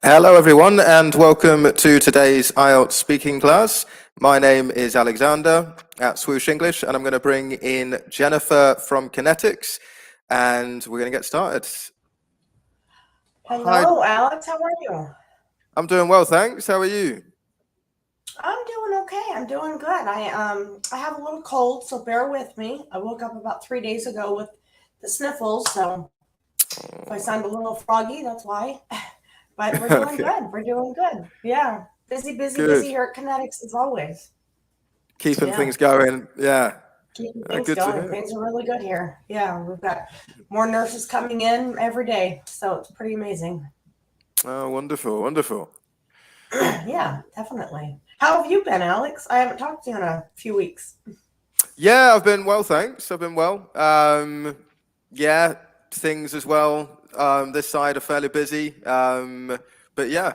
Hello everyone and welcome to today's IELTS speaking class. My name is Alexander at Swoosh English and I'm going to bring in Jennifer from Connetics and we're going to get started. Hello, Alex. How are you? I'm doing well, thanks. How are you? I'm doing okay. I'm doing good. I have a little cold, so bear with me. I woke up about 3 days ago with the sniffles, so if I sound a little froggy, that's why. But we're doing Okay, good. We're doing good. Yeah. Busy, busy, busy good. here at Kinetics as always. Keeping Yeah. things going. Yeah, Keeping things good to going. hear. Things are really good here. Yeah. We've got more nurses coming in every day, so it's pretty amazing. Oh, wonderful, wonderful. Yeah, definitely. How have you been, Alex? I haven't talked to you in a few weeks. Yeah, I've been well, thanks. I've been well. Yeah, things as well. This side are fairly busy. But yeah,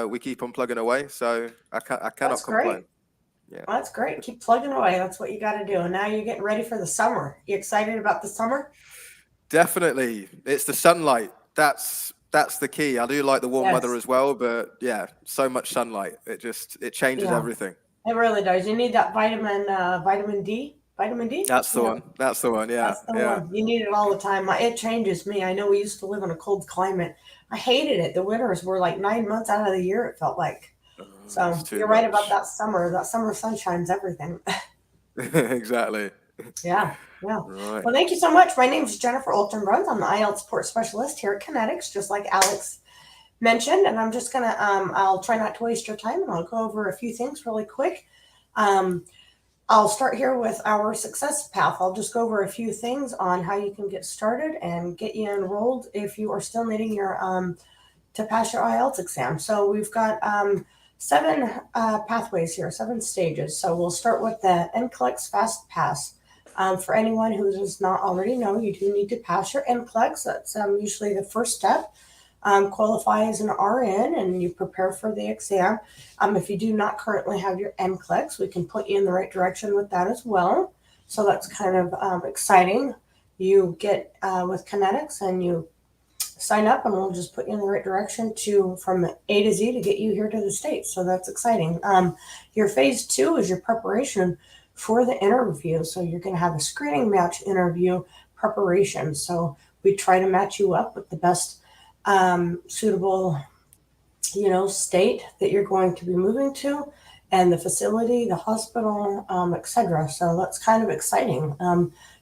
we keep on plugging away, so I cannot That's complain. great. Yeah. Well, that's great. Keep plugging away. That's what you got to do. And now you're getting ready for the summer. You excited about the summer? Definitely. It's the sunlight. That's the key. I do like the warm weather Yes. as well, but yeah, so much sunlight. It changes Yeah, everything. it really does. You need that vitamin D. Vitamin D? That's the Yeah, one. That's the one. Yeah, that's the yeah. one. You need it all the time. It changes me. I know we used to live in a cold climate. I hated it. The winters were like 9 months out of the year, it felt like. It's So too you're right about much. that summer. That summer sunshine's everything. Exactly. Yeah, yeah. Right. Well, thank you so much. My name is Jennifer Oltenbruns. I'm the IELTS support specialist here at Kinetics, just like Alex mentioned. And I'm just gonna, I'll try not to waste your time, and I'll go over a few things really quick. Um, I'll start here with our success path. I'll just go over a few things on how you can get started and get you enrolled if you are still needing your to pass your IELTS exam. So we've got seven pathways here, 7 stages. So we'll start with the NCLEX Fast Pass. For anyone who does not already know, you do need to pass your NCLEX. That's usually the first step. Qualify as an RN and you prepare for the exam. If you do not currently have your NCLEX, we can put you in the right direction with that as well. So that's kind of exciting. You get with Kinetics and you sign up and we'll just put you in the right direction to from A to Z to get you here to the States. So that's exciting. Your phase 2 is your preparation for the interview. So you're going to have a screening match interview preparation. So we try to match you up with the best suitable, state that you're going to be moving to and the facility, the hospital, etc. So that's kind of exciting.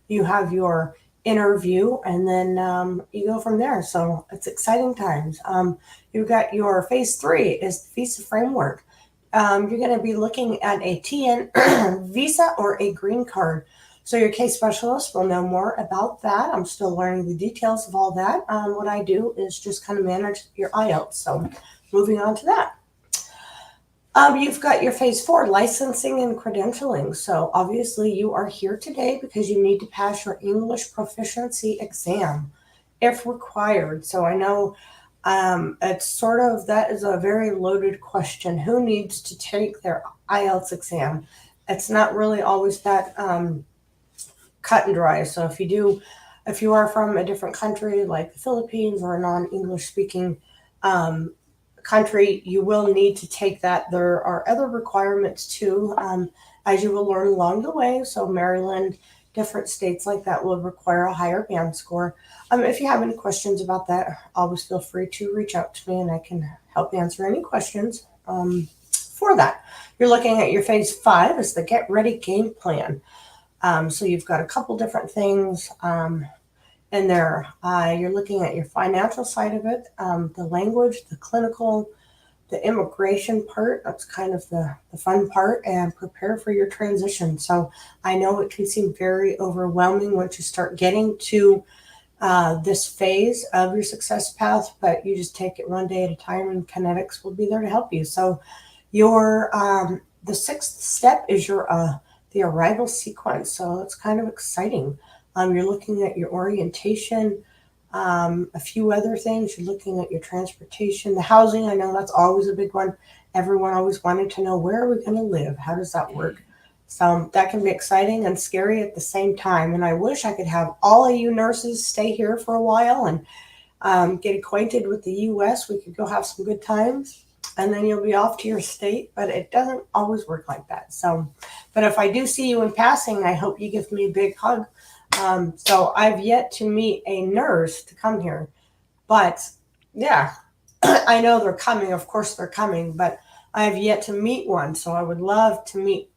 You have your interview and then you go from there. So it's exciting times. You've got your phase 3 is the visa framework. You're going to be looking at a TN visa or a green card. So your case specialist will know more about that. I'm still learning the details of all that. What I do is just kind of manage your IELTS. So moving on to that. You've got your phase 4, licensing and credentialing. So obviously you are here today because you need to pass your English proficiency exam if required. So I know it's sort of, that is a very loaded question. Who needs to take their IELTS exam? It's not really always that cut and dry. So if you are from a different country like the Philippines or a non-English speaking country, you will need to take that. There are other requirements too, as you will learn along the way. So Maryland, different states like that will require a higher band score. If you have any questions about that, always feel free to reach out to me and I can help answer any questions for that. You're looking at your phase 5 is the get ready game plan. So you've got a couple different things in there. You're looking at your financial side of it, the language, the clinical, the immigration part. That's kind of the fun part, and prepare for your transition. So I know it can seem very overwhelming once you start getting to this phase of your success path, but you just take it one day at a time and Kinetics will be there to help you. So your the 6th step is your the arrival sequence. So it's kind of exciting. You're looking at your orientation, a few other things. You're looking at your transportation, the housing. I know that's always a big one. Everyone always wanted to know, where are we going to live? How does that work? So that can be exciting and scary at the same time. And I wish I could have all of you nurses stay here for a while and get acquainted with the U.S. We could go have some good times, and then you'll be off to your state. But it doesn't always work like that. So, but if I do see you in passing, I hope you give me a big hug. So I've yet to meet a nurse to come here, but yeah, I know they're coming. Of course they're coming, but I have yet to meet one. So I would love to meet.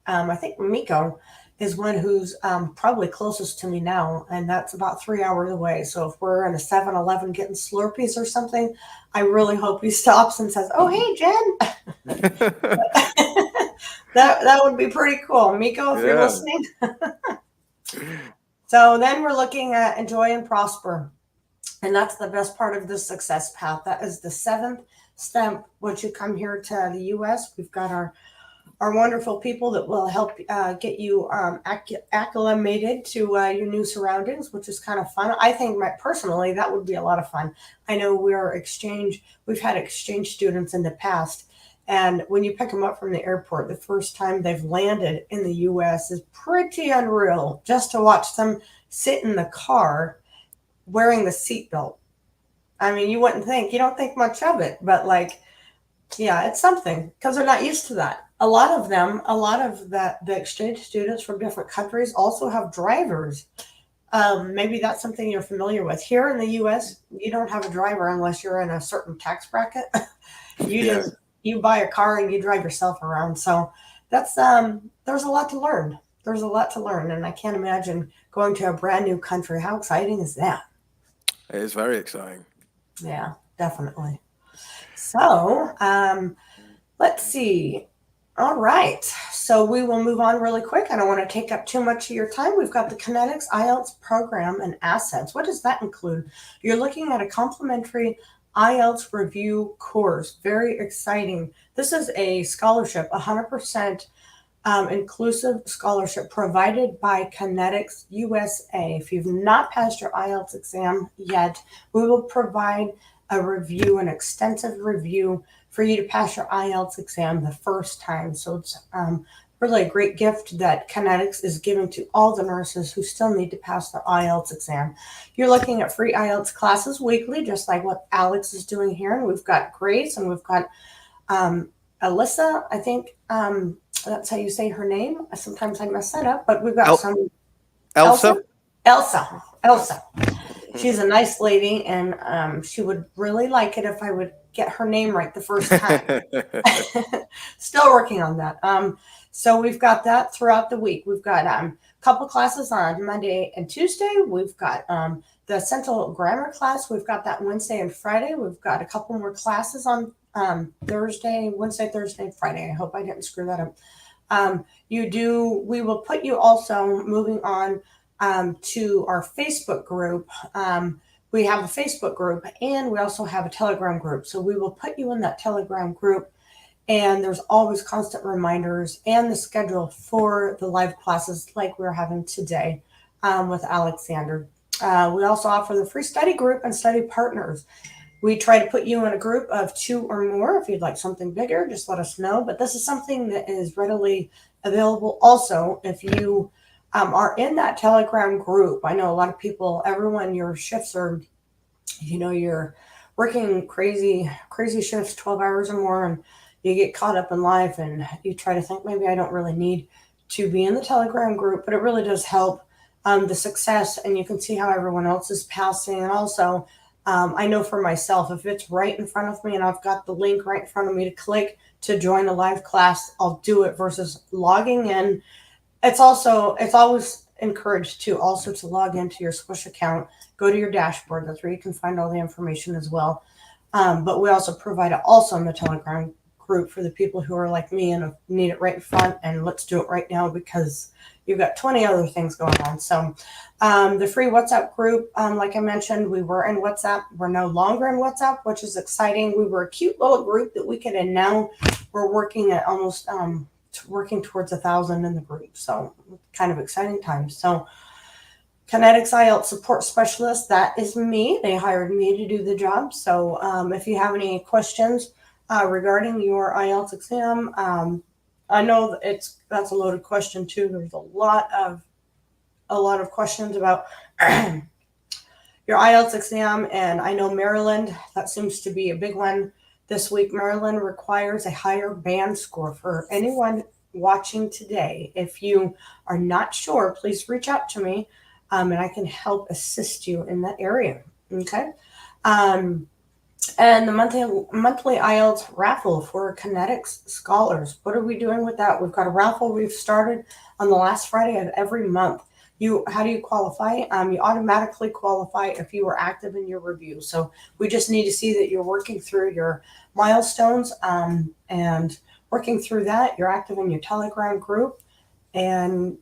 I think Miko is one who's probably closest to me now, and that's about 3 hours away. So if we're in a 7-Eleven getting Slurpees or something, I really hope he stops and says, "Oh, hey, Jen." That would be pretty cool. Miko, if you're listening. So then we're looking at enjoy and prosper. And that's the best part of the success path. That is the 7th step. Once you come here to the U.S., we've got our wonderful people that will help get you acclimated to your new surroundings, which is kind of fun. I think personally that would be a lot of fun. I know we've had exchange students in the past, and when you pick them up from the airport, the first time they've landed in the U.S. is pretty unreal, just to watch them sit in the car wearing the seatbelt. I mean, you don't think much of it, but yeah, it's something because they're not used to that. A lot of the exchange students from different countries also have drivers. Maybe that's something you're familiar with. Here in the U.S., you don't have a driver unless you're in a certain tax bracket. You buy a car and you drive yourself around. So that's there's a lot to learn. There's a lot to learn, and I can't imagine going to a brand new country. How exciting is that? It is very exciting. Yeah, definitely. So let's see. All right. So we will move on really quick. I don't want to take up too much of your time. We've got the Connetics IELTS program and assets. What does that include? You're looking at a complimentary IELTS review course. Very exciting. This is a scholarship, 100% inclusive scholarship provided by Connetics USA. If you've not passed your IELTS exam yet, we will provide a review, an extensive review for you to pass your IELTS exam the first time. So it's really a great gift that Connetics is giving to all the nurses who still need to pass their IELTS exam. You're looking at free IELTS classes weekly, just like what Alex is doing here. And we've got Grace and we've got Alyssa, I think that's how you say her name. Sometimes I mess that up, but we've got Elsa. She's a nice lady, and she would really like it if I would get her name right the first time. Still working on that. So we've got that throughout the week. We've got a couple classes on Monday and Tuesday. We've got the Central Grammar class. We've got that Wednesday and Friday. We've got a couple more classes on Wednesday, Thursday, Friday. I hope I didn't screw that up. We will put you also moving on to our Facebook group. We have a Facebook group and we also have a Telegram group. So we will put you in that Telegram group, and there's always constant reminders and the schedule for the live classes like we're having today with Alexander. We also offer the free study group and study partners. We try to put you in a group of 2 or more. If you'd like something bigger, just let us know. But this is something that is readily available also if you are in that Telegram group. I know a lot of people, everyone, your shifts are, you're working crazy shifts, 12 hours or more, and you get caught up in life and you try to think, maybe I don't really need to be in the Telegram group, but it really does help the success, and you can see how everyone else is passing. And also, I know for myself, if it's right in front of me and I've got the link right in front of me to click to join a live class, I'll do it versus logging in. It's always encouraged to log into your Swoosh account, go to your dashboard. That's where you can find all the information as well. But we also provide it also in the Telegram group for the people who are like me and need it right in front, and let's do it right now because you've got 20 other things going on. So the free WhatsApp group, like I mentioned, we were in WhatsApp. We're no longer in WhatsApp, which is exciting. We were a cute little group that we could, and now we're working at almost working towards 1,000 in the group. So kind of exciting times. So Connetics IELTS support specialist, that is me. They hired me to do the job. So if you have any questions regarding your IELTS exam, I know that's a loaded question too. There's a lot of questions about your IELTS exam. And I know Maryland, that seems to be a big one this week. Maryland requires a higher band score. For anyone watching today, if you are not sure, please reach out to me, and I can help assist you in that area. Okay. And the monthly IELTS raffle for Connetics scholars. What are we doing with that? We've got a raffle we've started on the last Friday of every month. How do you qualify? You automatically qualify if you are active in your review. So we just need to see that you're working through your milestones, and working through that. You're active in your Telegram group, and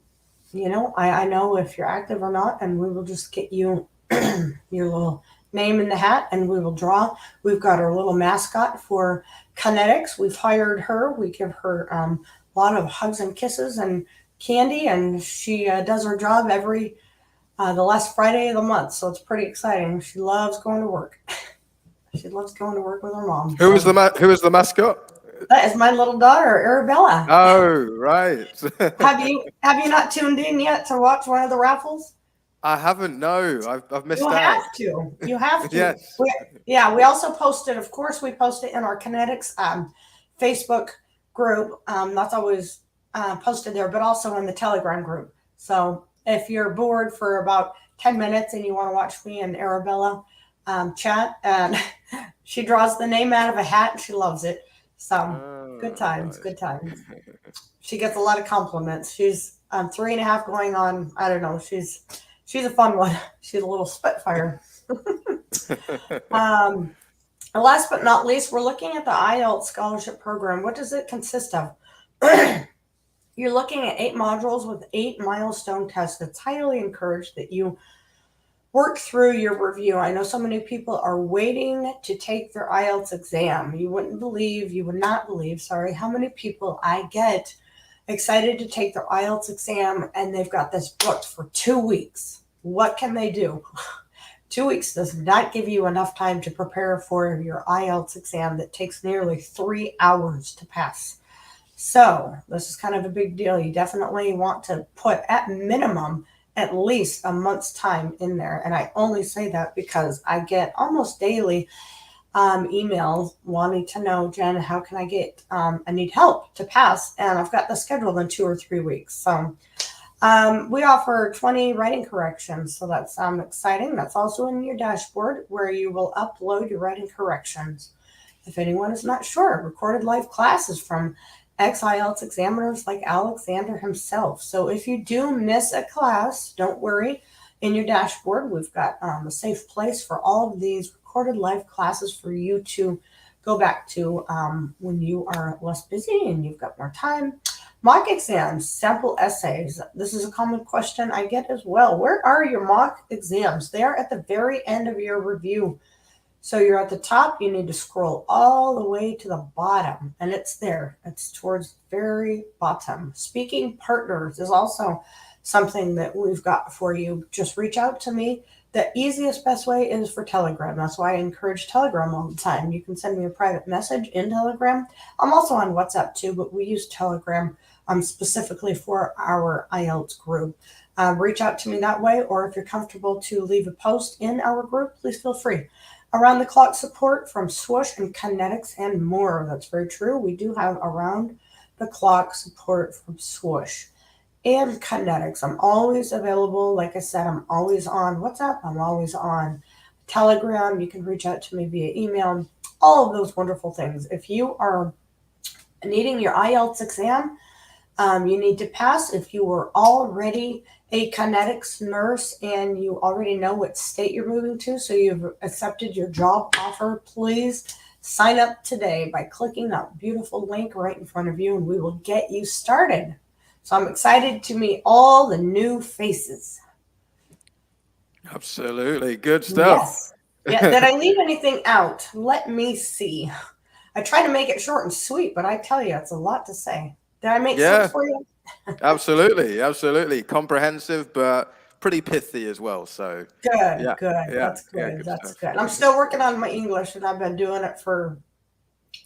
I know if you're active or not, and we will just get you your little name in the hat, and we will draw. We've got our little mascot for Connetics. We've hired her. We give her a lot of hugs and kisses and candy, and she does her job every the last Friday of the month. So it's pretty exciting. She loves going to work. She loves going to work with her mom. Who is the mascot? That is my little daughter, Arabella. Oh, right. Have you not tuned in yet to watch one of the raffles? I haven't. No, I've missed You out. have to. You have to. Yes. We also posted, of course, we post it in our Connetics Facebook group. That's always posted there, but also in the Telegram group. So if you're bored for about 10 minutes and you want to watch me and Arabella chat, and she draws the name out of a hat and she loves it. So good times, good times. She gets a lot of compliments. She's 3.5 going on. I don't know. She's a fun one. She's a little spitfire. Last but not least, we're looking at the IELTS scholarship program. What does it consist of? You're looking at 8 modules with 8 milestone tests. It's highly encouraged that you work through your review. I know so many people are waiting to take their IELTS exam. You would not believe, how many people I get excited to take their IELTS exam, and they've got this booked for 2 weeks. What can they do? 2 weeks does not give you enough time to prepare for your IELTS exam that takes nearly 3 hours to pass. So this is kind of a big deal. You definitely want to put at minimum at least a month's time in there. And I only say that because I get almost daily emails wanting to know, Jen, how can I need help to pass? And I've got the schedule in 2 or 3 weeks. So we offer 20 writing corrections. So that's exciting. That's also in your dashboard where you will upload your writing corrections. If anyone is not sure, recorded live classes from ex-IELTS examiners like Alexander himself. So if you do miss a class, don't worry. In your dashboard, we've got a safe place for all of these recorded live classes for you to go back to when you are less busy and you've got more time. Mock exams, sample essays. This is a common question I get as well. Where are your mock exams? They are at the very end of your review. So you're at the top, you need to scroll all the way to the bottom, and it's there. It's towards the very bottom. Speaking partners is also something that we've got for you. Just reach out to me. The easiest, best way is for Telegram. That's why I encourage Telegram all the time. You can send me a private message in Telegram. I'm also on WhatsApp too, but we use Telegram specifically for our IELTS group. Reach out to me that way, or if you're comfortable to leave a post in our group, please feel free. Around the clock support from Swoosh and Connetics and more. That's very true. We do have around the clock support from Swoosh and Connetics. I'm always available. Like I said, I'm always on WhatsApp. I'm always on Telegram. You can reach out to me via email. All of those wonderful things. If you are needing your IELTS exam, you need to pass. If you were already a Connetics nurse and you already know what state you're moving to, so you've accepted your job offer, please sign up today by clicking that beautiful link right in front of you, and we will get you started. So I'm excited to meet all the new faces. Absolutely. Good stuff. Yes. Yeah. Did I leave anything out? Let me see. I try to make it short and sweet, but I tell you, it's a lot to say. Did I make sense for you? Absolutely. Comprehensive, but pretty pithy as well. So good. Yeah, That's good. good That's stuff. good. I'm still working on my English, and I've been doing it for,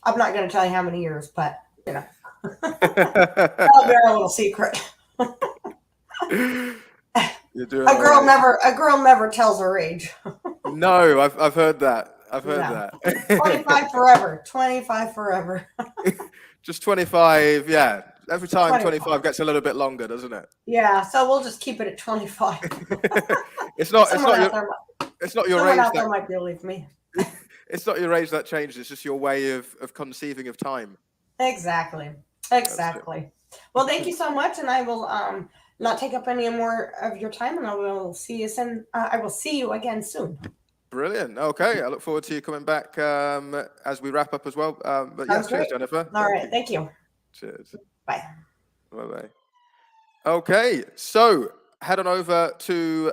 I'm not going to tell you how many years, but that'll be our little secret. You're doing A girl never tells her age. No, I've heard that. I've heard No. that. 25 forever. 25 forever. Just 25, yeah. Every time 25 25. gets a little bit longer, doesn't it? Yeah, so we'll just keep it at 25. It's not Someone out your someone age out there that might believe me. it's not your age that changes, it's just your way of conceiving of time. Exactly. That's it. Exactly. Well, thank you so much, and I will not take up any more of your time, and I will see you soon. I will see you again soon. Brilliant. Okay, I look forward to you coming back as we wrap up as well. But yeah, Sounds cheers, great. Jennifer. All Thank right. you. Thank you. Cheers. Bye. Bye-bye. Okay, so head on over to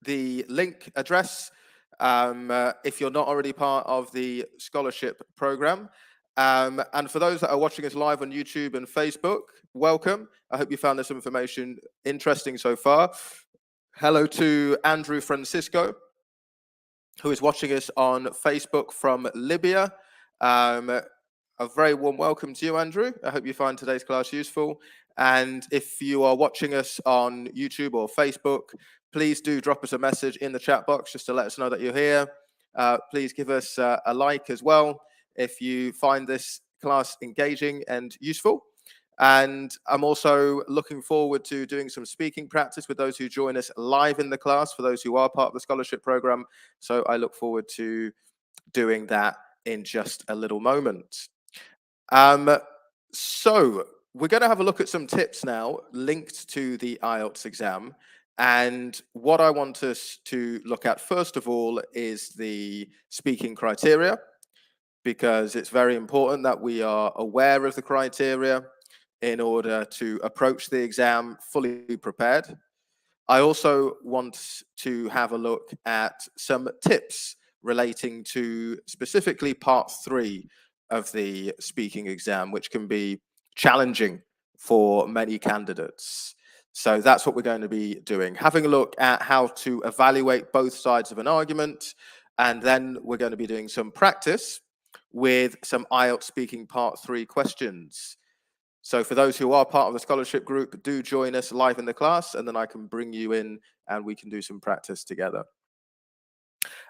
the link address if you're not already part of the scholarship program. And for those that are watching us live on YouTube and Facebook, welcome. I hope you found this information interesting so far. Hello to Andrew Francisco, who is watching us on Facebook from Libya. A very warm welcome to you, Andrew. I hope you find today's class useful. And if you are watching us on YouTube or Facebook, please do drop us a message in the chat box just to let us know that you're here. Please give us a like as well if you find this class engaging and useful. And I'm also looking forward to doing some speaking practice with those who join us live in the class, for those who are part of the scholarship program. So I look forward to doing that in just a little moment. So we're going to have a look at some tips now linked to the IELTS exam. And what I want us to look at first of all is the speaking criteria, because it's very important that we are aware of the criteria in order to approach the exam fully prepared. I also want to have a look at some tips relating to specifically part 3 of the speaking exam, which can be challenging for many candidates. So that's what we're going to be doing, having a look at how to evaluate both sides of an argument, and then we're going to be doing some practice with some IELTS speaking part 3 questions. So for those who are part of the scholarship group, do join us live in the class, and then I can bring you in and we can do some practice together.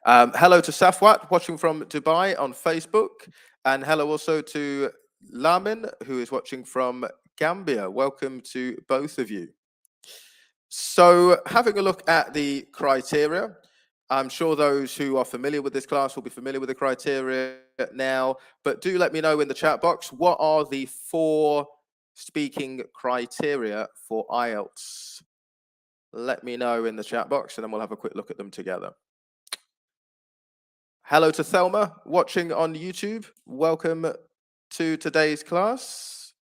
Hello to Safwat, watching from Dubai on Facebook. And hello also to Lamin, who is watching from Gambia. Welcome to both of you. So having a look at the criteria, I'm sure those who are familiar with this class will be familiar with the criteria now, but do let me know in the chat box, what are the 4 speaking criteria for IELTS? Let me know in the chat box and then we'll have a quick look at them together. Hello to Thelma, watching on YouTube. Welcome to today's class.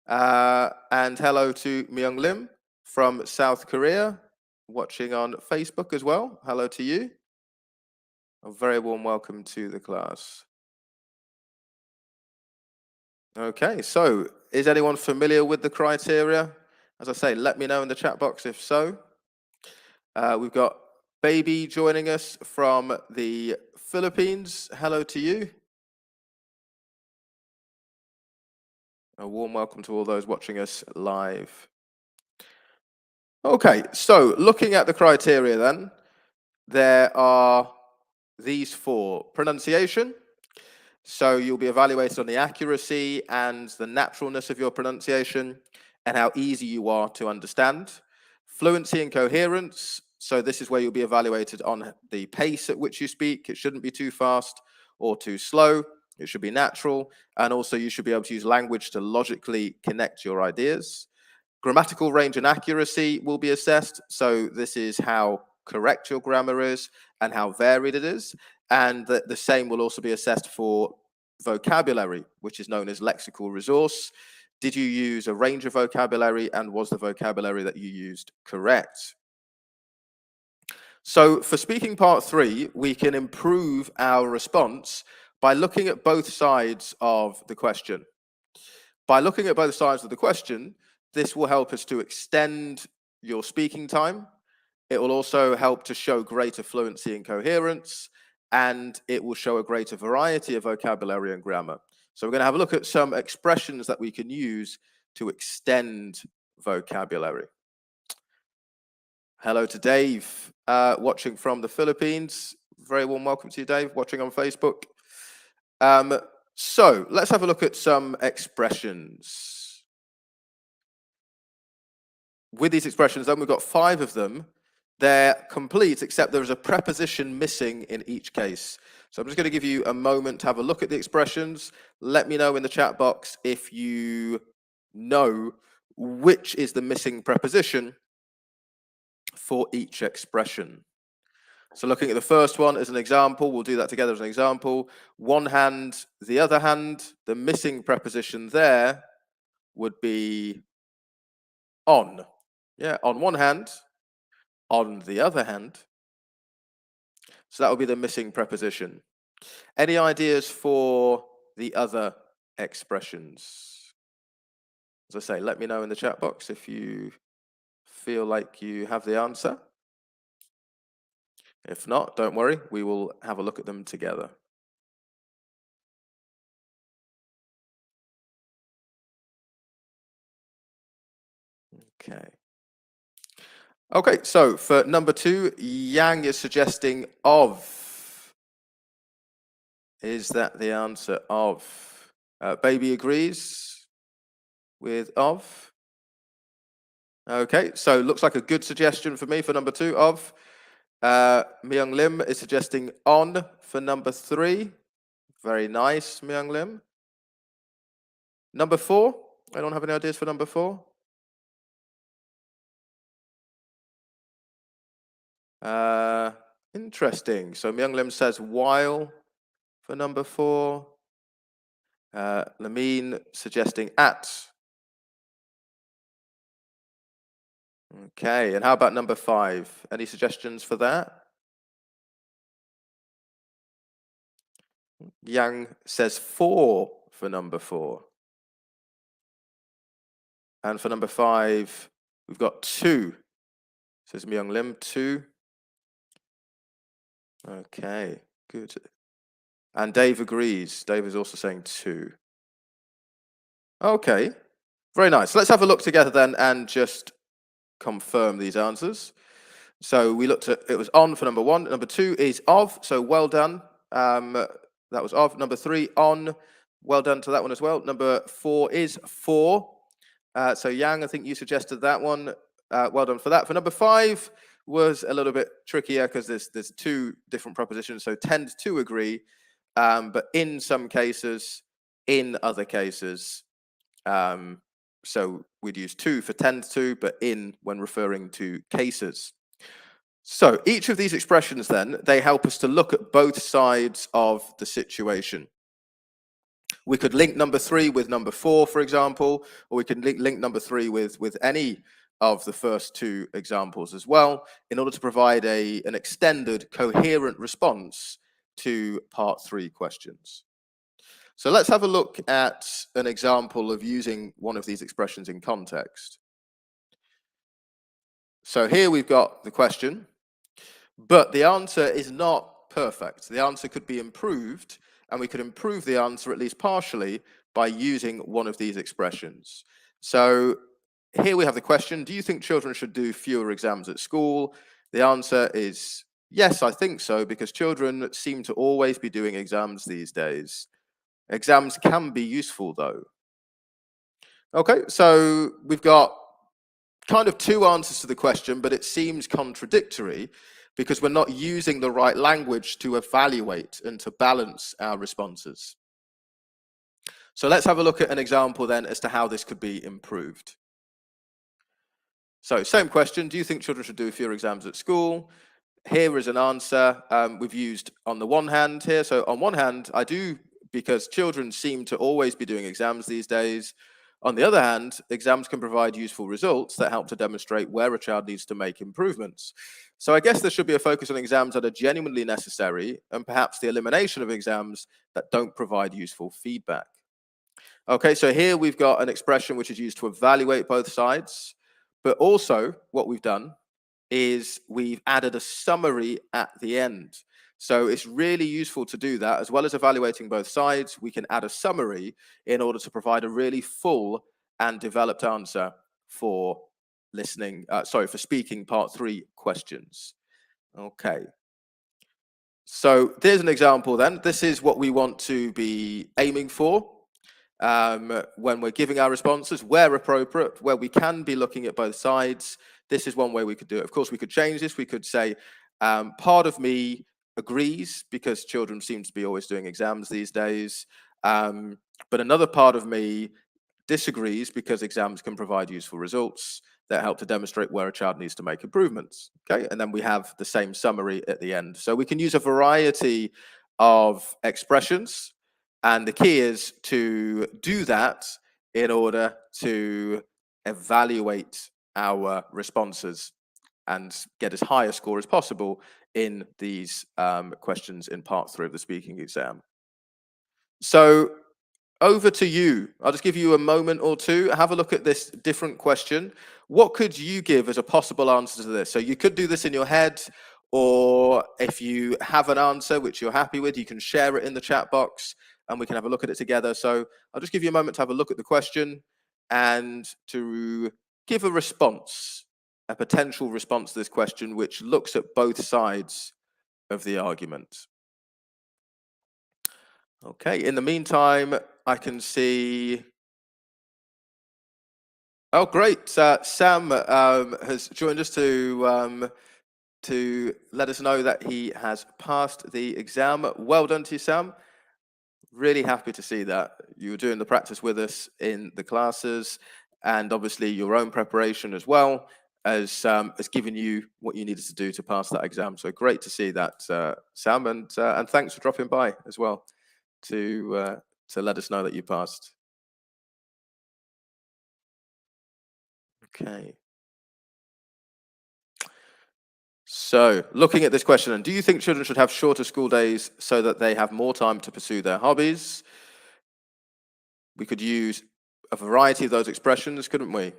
And hello to Myung Lim from South Korea, watching on Facebook as well. Hello to you. A very warm welcome to the class. Okay, so is anyone familiar with the criteria? As I say, let me know in the chat box if so. We've got Baby joining us from the Philippines. Hello to you. A warm welcome to all those watching us live. Okay, so looking at the criteria then, there are these 4. Pronunciation. So you'll be evaluated on the accuracy and the naturalness of your pronunciation and how easy you are to understand. Fluency and coherence. So this is where you'll be evaluated on the pace at which you speak. It shouldn't be too fast or too slow. It should be natural. And also you should be able to use language to logically connect your ideas. Grammatical range and accuracy will be assessed. So this is how correct your grammar is and how varied it is. And the same will also be assessed for vocabulary, which is known as lexical resource. Did you use a range of vocabulary, and was the vocabulary that you used correct? So for speaking part 3, we can improve our response by looking at both sides of the question. By looking at both sides of the question, this will help us to extend your speaking time. It will also help to show greater fluency and coherence, and it will show a greater variety of vocabulary and grammar. So we're going to have a look at some expressions that we can use to extend vocabulary. Hello to Dave, watching from the Philippines. Very warm welcome to you, Dave, watching on Facebook. So let's have a look at some expressions. With these expressions, then we've got 5 of them. They're complete, except there is a preposition missing in each case. So I'm just going to give you a moment to have a look at the expressions. Let me know in the chat box if you know which is the missing preposition for each expression. So looking at the first one as an example, we'll do that together as an example. One hand, the other hand, the missing preposition there would be on. Yeah, on one hand, on the other hand. So that would be the missing preposition. Any ideas for the other expressions? As I say, let me know in the chat box if you feel like you have the answer. If not, don't worry, we will have a look at them together. Okay. Okay, so for number 2, Yang is suggesting of. Is that the answer of? Baby agrees with of. Okay, so looks like a good suggestion for me for number 2, of. Myung Lim is suggesting on for number 3. Very nice, Myung Lim. Number 4, I don't have any ideas for number 4. Interesting. So Myung Lim says while for number 4. Lamine suggesting at. Okay, and how about number 5? Any suggestions for that? Yang says for number 4. And for number 5, we've got 2. Says Myung Lim, 2. Okay, good. And Dave agrees. Dave is also saying 2. Okay, very nice. Let's have a look together then and just confirm these answers. So we looked at, it was on for number 1. Number 2 is of, so well done. That was of. Number 3, on. Well done to that one as well. Number 4 is for. So Yang, I think you suggested that one. Well done for that. For number 5 was a little bit trickier because there's 2 different propositions, so tend to agree, but in some cases, in other cases. So we'd use 2 for tend to, but in when referring to cases. So each of these expressions then, they help us to look at both sides of the situation. We could link number 3 with number 4, for example, or we could link number 3 with any of the first 2 examples as well, in order to provide an extended, coherent response to part 3 questions. So let's have a look at an example of using one of these expressions in context. So here we've got the question, but the answer is not perfect. The answer could be improved, and we could improve the answer at least partially by using one of these expressions. So here we have the question, do you think children should do fewer exams at school? The answer is yes, I think so, because children seem to always be doing exams these days. Exams can be useful, though. Okay, so we've got kind of 2 answers to the question, but it seems contradictory because we're not using the right language to evaluate and to balance our responses. So let's have a look at an example then as to how this could be improved. So same question, do you think children should do fewer exams at school? Here is an answer we've used on the one hand here. So on one hand, I do, because children seem to always be doing exams these days. On the other hand, exams can provide useful results that help to demonstrate where a child needs to make improvements. So I guess there should be a focus on exams that are genuinely necessary, and perhaps the elimination of exams that don't provide useful feedback. Okay, so here we've got an expression which is used to evaluate both sides, but also what we've done is we've added a summary at the end. So it's really useful to do that. As well as evaluating both sides, we can add a summary in order to provide a really full and developed answer for listening, for speaking part 3 questions. Okay. So there's an example then. This is what we want to be aiming for when we're giving our responses, where appropriate, where we can be looking at both sides. This is one way we could do it. Of course, we could change this. We could say, part of me agrees, because children seem to be always doing exams these days. But another part of me disagrees, because exams can provide useful results that help to demonstrate where a child needs to make improvements. Okay, and then we have the same summary at the end. So we can use a variety of expressions, and the key is to do that in order to evaluate our responses and get as high a score as possible in these questions in part 3 of the speaking exam. So over to you. I'll just give you a moment or two. Have a look at this different question. What could you give as a possible answer to this? So you could do this in your head, or if you have an answer which you're happy with, you can share it in the chat box and we can have a look at it together. So I'll just give you a moment to have a look at the question and to give a response, a potential response to this question, which looks at both sides of the argument. Okay, in the meantime, I can see. Oh, great! Sam has joined us to let us know that he has passed the exam. Well done to you, Sam. Really happy to see that. You were doing the practice with us in the classes, and obviously your own preparation as well has given you what you needed to do to pass that exam. So great to see that, Sam, and thanks for dropping by as well to let us know that you passed. Okay. So looking at this question, and do you think children should have shorter school days so that they have more time to pursue their hobbies? We could use a variety of those expressions, couldn't we?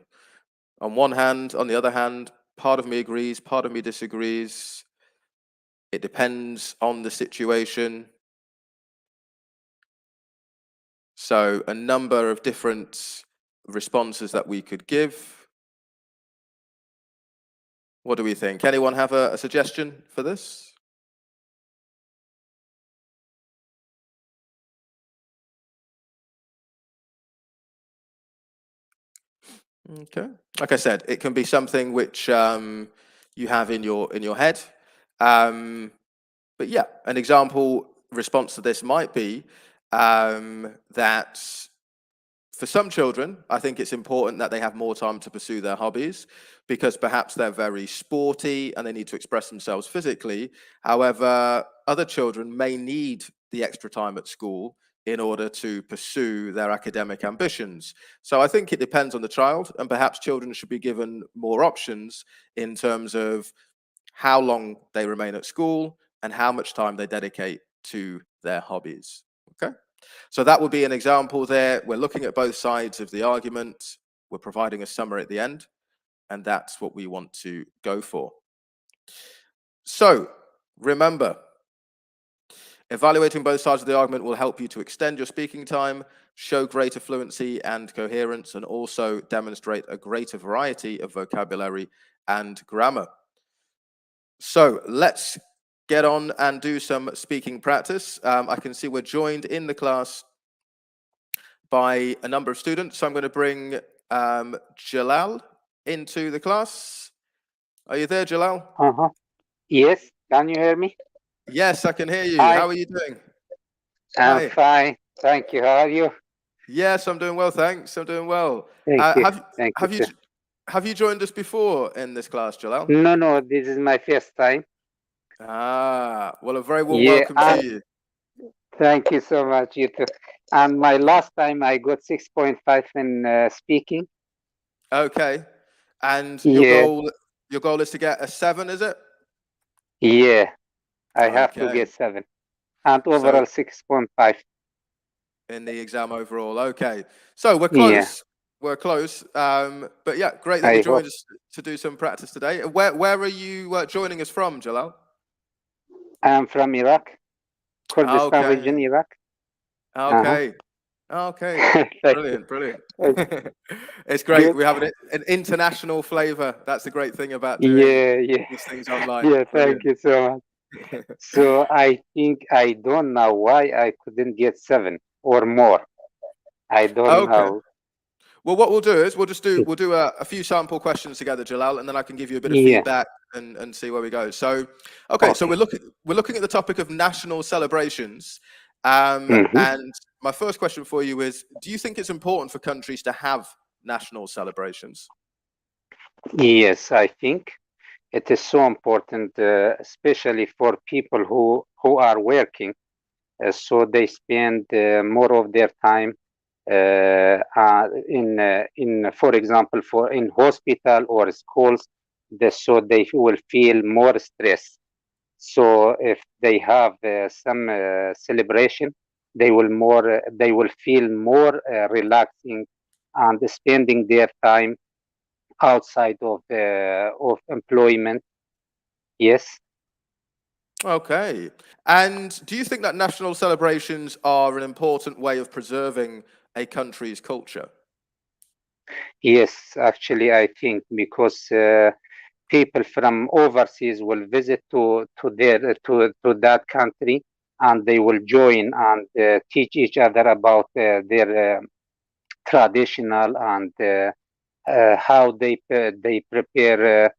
On one hand, on the other hand, part of me agrees, part of me disagrees. It depends on the situation. So a number of different responses that we could give. What do we think? Anyone have a suggestion for this? Okay. Like I said, it can be something which you have in your head. But yeah, an example response to this might be that for some children, I think it's important that they have more time to pursue their hobbies, because perhaps they're very sporty and they need to express themselves physically. However, other children may need the extra time at school in order to pursue their academic ambitions. So I think it depends on the child, and perhaps children should be given more options in terms of how long they remain at school and how much time they dedicate to their hobbies. Okay? So that would be an example there. We're looking at both sides of the argument. We're providing a summary at the end, and that's what we want to go for. So remember, evaluating both sides of the argument will help you to extend your speaking time, show greater fluency and coherence, and also demonstrate a greater variety of vocabulary and grammar. So let's get on and do some speaking practice. I can see we're joined in the class by a number of students. So I'm going to bring Jalal into the class. Are you there, Jalal? Yes, can you hear me? Yes, I can hear you. Hi. How are you doing? I'm fine. Thank you. How are you? Yes, I'm doing well, thanks. I'm doing well. Thank you. Have you joined us before in this class, Jalal? No, this is my first time. Ah, well, a very warm welcome to you. Thank you so much, you too. And my last time I got 6.5 in speaking. Okay. And your goal is to get a 7, is it? Yeah, I have to get 7. And overall 6.5. In the exam overall. Okay. So we're close. Yeah. We're close. But yeah, great that you joined us to do some practice today. Where are you joining us from, Jalal? I'm from Iraq, Kurdistan region, Iraq. Okay. Okay, Thank you. brilliant. Uh, It's great. Good. We have an international flavor. That's the great thing about doing Yeah, yeah, these things online. yeah. Thank Brilliant. you so much. So I think I don't know why I couldn't get 7 or more. I don't Okay. know. Well, what we'll do is we'll do a few sample questions together, Jalal, and then I can give you a bit of Yeah. feedback and see where we go. So, okay, so Okay. we're looking at the topic of national celebrations, Hmm. and my first question for you is: do you think it's important for countries to have national celebrations? Yes, I think it is so important, especially for people who are working. So they spend more of their time in, for example, for in hospital or schools. So they will feel more stress. So if they have some celebration, they will feel more relaxing and spending their time outside of employment. Yes. Okay. And do you think that national celebrations are an important way of preserving a country's culture? Yes, actually, I think because people from overseas will visit to that country, and they will join and teach each other about their traditional and how they prepare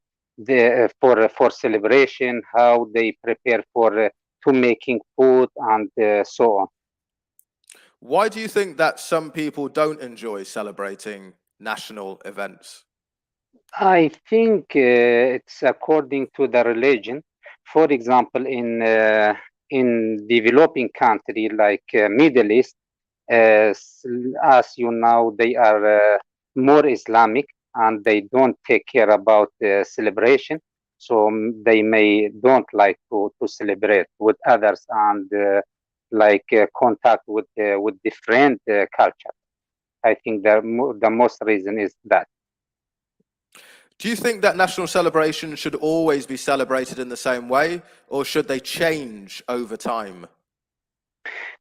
for celebration, how they prepare for to making food and so on. Why do you think that some people don't enjoy celebrating national events? I think it's according to the religion. For example, in developing country like Middle East, as, as you know, they are more Islamic and they don't take care about the celebration. So they may don't like to celebrate with others and like contact with different culture. I think the most reason is that. Do you think that national celebrations should always be celebrated in the same way, or should they change over time?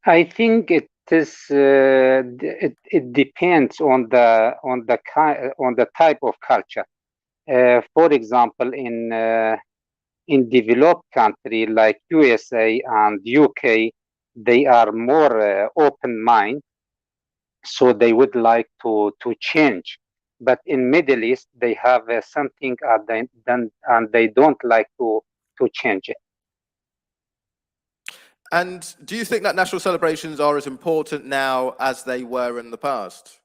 I think it is. It depends on the type of culture. For example, in developed country like USA and UK, they are more open mind, so they would like to change. But in Middle East, they have something and they don't like to change it. And do you think that national celebrations are as important now as they were in the past?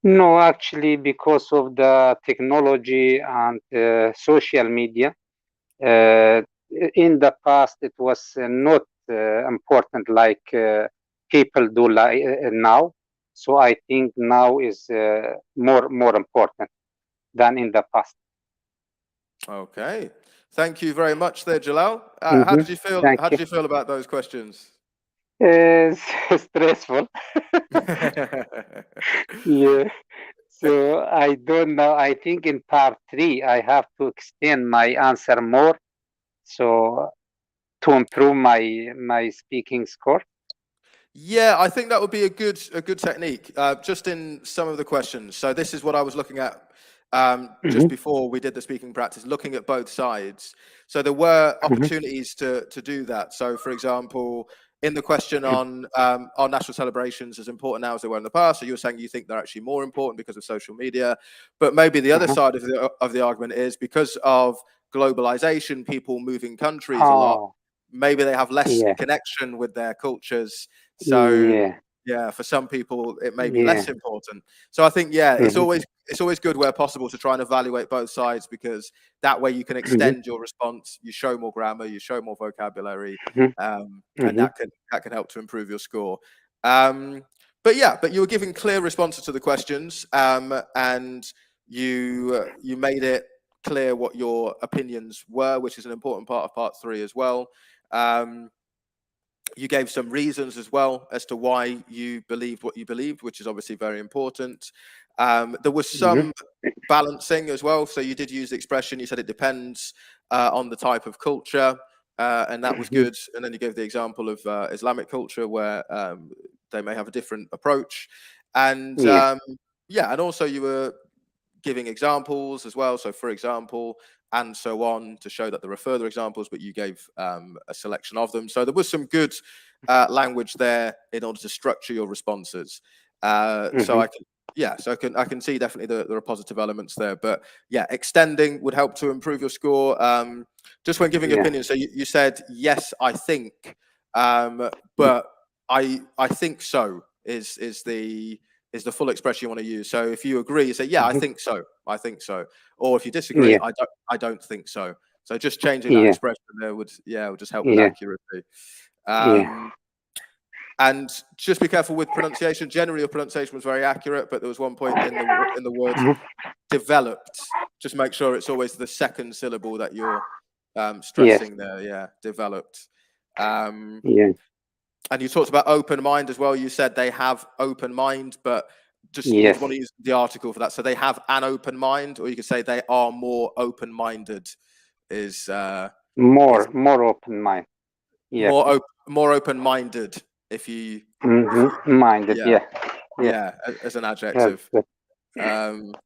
No, actually, because of the technology and social media, uh, in the past it was not important like people do like now. So I think now is more important than in the past. Okay. Thank you very much there, Jalal. How Hmm. did you feel? Thank How you. did you feel about those questions? It's stressful. Yeah. So I don't know. I think in part 3 I have to extend my answer more. So to improve my speaking score. Yeah, I think that would be a good technique. Just in some of the questions. So this is what I was looking at just Hmm. before we did the speaking practice, looking at both sides. So there were Hmm. opportunities to do that. So, for example, in the question on are national celebrations as important now as they were in the past? So you were saying you think they're actually more important because of social media, but maybe the other Hmm. side of the argument is because of globalization, people moving countries a lot. Oh, Maybe they have less yeah, connection with their cultures, so yeah, yeah, for some people it may be yeah. less important. So I think yeah, Hmm. it's always good where possible to try and evaluate both sides, because that way you can Hmm. extend your response, you show more grammar, you show more vocabulary, Hmm. and Hmm. that can help to improve your score. Um, but yeah, but you were giving clear responses to the questions, and you made it clear what your opinions were, which is an important part of part 3 as well. Um, you gave some reasons as well as to why you believed what you believed, which is obviously very important. There was Hmm. some balancing as well. So you did use the expression, you said it depends on the type of culture, and that was Hmm. good. And then you gave the example of Islamic culture where they may have a different approach. And yeah, and also you were giving examples as well. So for example, and so on, to show that there are further examples, but you gave a selection of them. So there was some good language there in order to structure your responses. So I can see definitely that there are positive elements there. But yeah, extending would help to improve your score. Just when giving opinions, so you said, yes, I think, but I think so is the full expression you want to use. So if you agree, you say, yeah, I think so. I think so. Or if you disagree, I don't think so. So just changing that expression there would just help with accuracy. And just be careful with pronunciation. Generally, your pronunciation was very accurate, but there was one point in the word developed. Just make sure it's always the second syllable that you're stressing there. Yeah, developed. And you talked about open mind as well. You said they have open mind, but just you want to use the article for that. So they have an open mind, or you could say they are more open-minded. Is more open mind. Yeah. More open-minded. If you minded, as an adjective. But and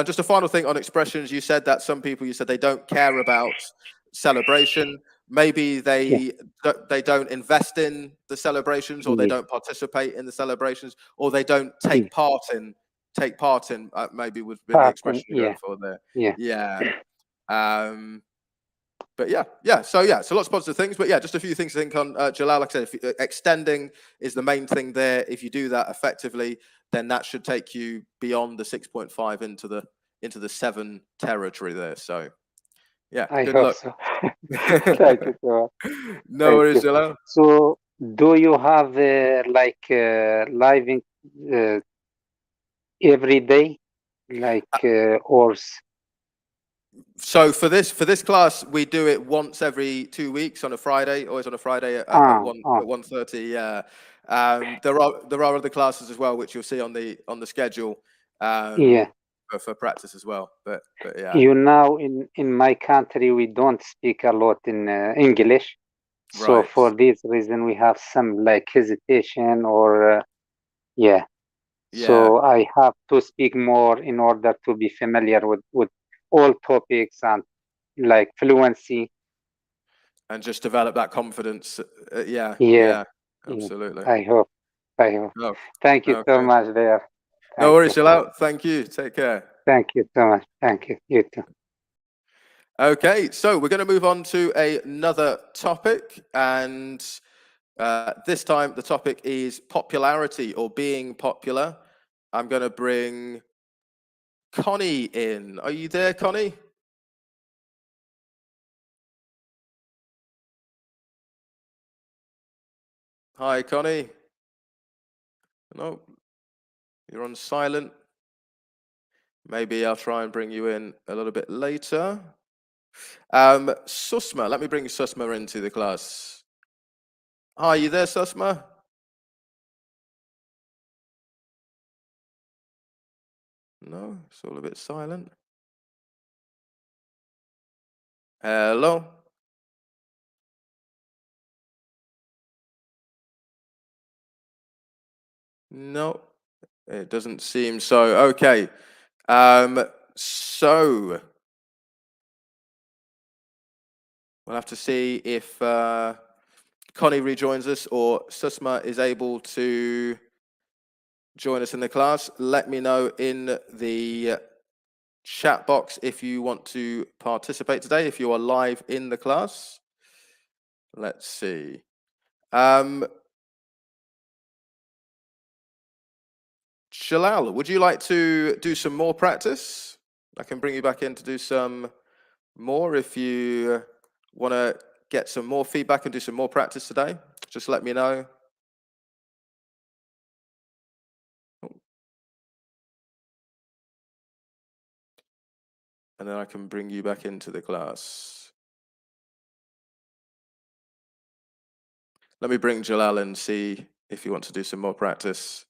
just a final thing on expressions. You said that some people, you said they don't care about celebration. Maybe they don't invest in the celebrations, or they don't participate in the celebrations, or they don't take part in. Maybe would be the expression you're going for there. But so lots of positive things. But just a few things to think on. Jalal, like I said, extending is the main thing there. If you do that effectively, then that should take you beyond the 6.5 into the 7 territory there. So good luck. So. Thank you so much. No worries, Jalal. So do you have live every day, or? So for this class, we do it once every 2 weeks on a Friday, always on a Friday at 1:30. Yeah. There are other classes as well, which you'll see on the schedule. For practice as well. But yeah. In my country, we don't speak a lot in English. So for this reason, we have some hesitation or So I have to speak more in order to be familiar with all topics and fluency. And just develop that confidence. Absolutely. I hope. Oh, thank you so much there. No worries, Jalal. Thank you. Take care. Thank you so much. Thank you. You too. Okay, so we're going to move on to another topic, and this time the topic is popularity or being popular. I'm going to bring Connie in. Are you there, Connie? Hi, Connie. No, you're on silent. Maybe I'll try and bring you in a little bit later. Susma, let me bring Susma into the class. Hi, are you there, Susma? No, it's all a bit silent. Hello? No, it doesn't seem so. Okay. So we'll have to see if Connie rejoins us or Susma is able to join us in the class. Let me know in the chat box if you want to participate today, if you are live in the class. Let's see. Jalal, would you like to do some more practice? I can bring you back in to do some more if you want to get some more feedback and do some more practice today. Just let me know. And then I can bring you back into the class. Let me bring Jalal and see if you want to do some more practice.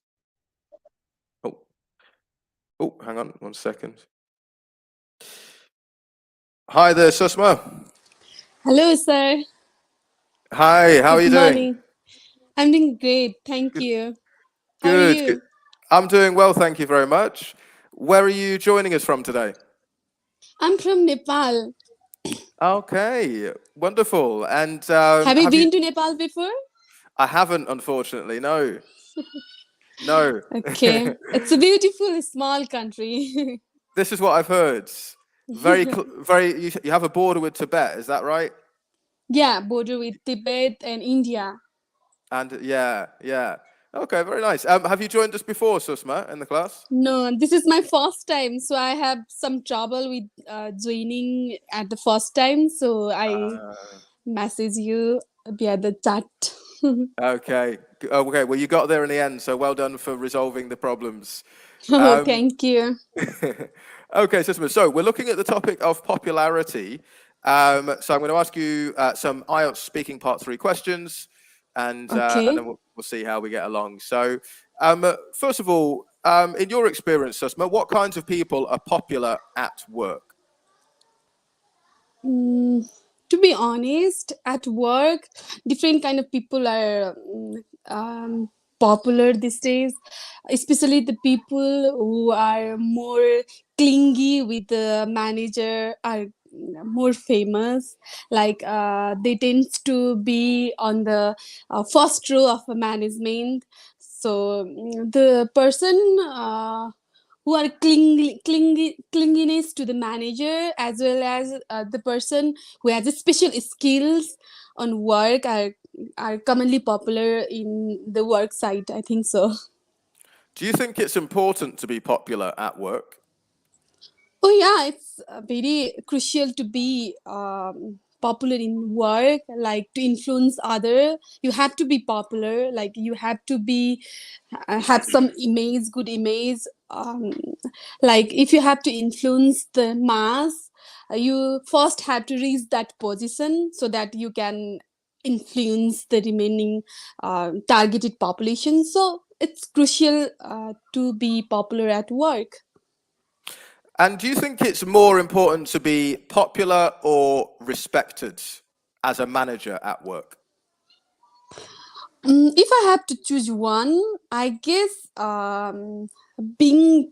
Oh, hang on 1 second. Hi there, Susma. Hello, sir. Hi, how are you doing? Morning. I'm doing great. Thank you. How are Good, you? good. I'm doing well, thank you very much. Where are you joining us from today? I'm from Nepal. Okay, wonderful. And Have you been to Nepal before? I haven't, unfortunately. No, no. Okay. It's a beautiful small country. This is what I've heard. Very. You have a border with Tibet, is that right? Yeah, border with Tibet and India. And yeah. Okay, very nice. Have you joined us before, Susma, in the class? No, this is my first time, so I have some trouble with joining at the first time. So I message you via the chat. Okay. Okay. Well, you got there in the end, so well done for resolving the problems. Oh, thank you. Okay, Susma. So we're looking at the topic of popularity. So I'm going to ask you some IELTS speaking part 3 questions, and Okay. then we'll see how we get along. So first of all, in your experience, Susma, what kinds of people are popular at work? To be honest, at work, different kind of people are popular these days, especially the people who are more clingy with the manager are more famous. Like they tend to be on the first row of a management. So the person who are clinginess to the manager, as well as the person who has a special skills on work are commonly popular in the work site, I think so. Do you think it's important to be popular at work? Oh yeah, it's very crucial to be popular in work, like to influence other. You have to be popular, like you have to be have some image, good image. Like if you have to influence the mass, you first have to reach that position so that you can influence the remaining targeted population. So it's crucial to be popular at work. And do you think it's more important to be popular or respected as a manager at work? If I have to choose one, I guess being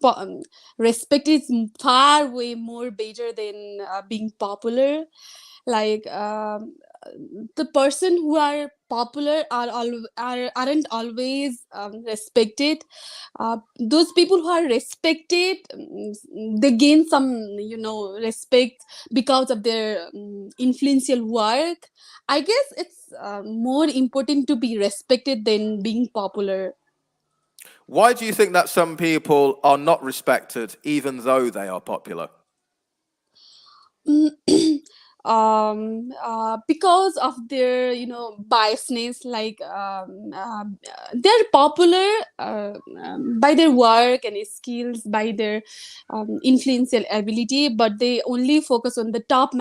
respected is far way more better than being popular. Like the person who are popular aren't always respected. Those people who are respected, they gain some respect because of their influential work. I guess it's more important to be respected than being popular. Why do you think that some people are not respected even though they are popular? Because of their biasness, like they're popular by their work and skills, by their influential ability, but they only focus on the top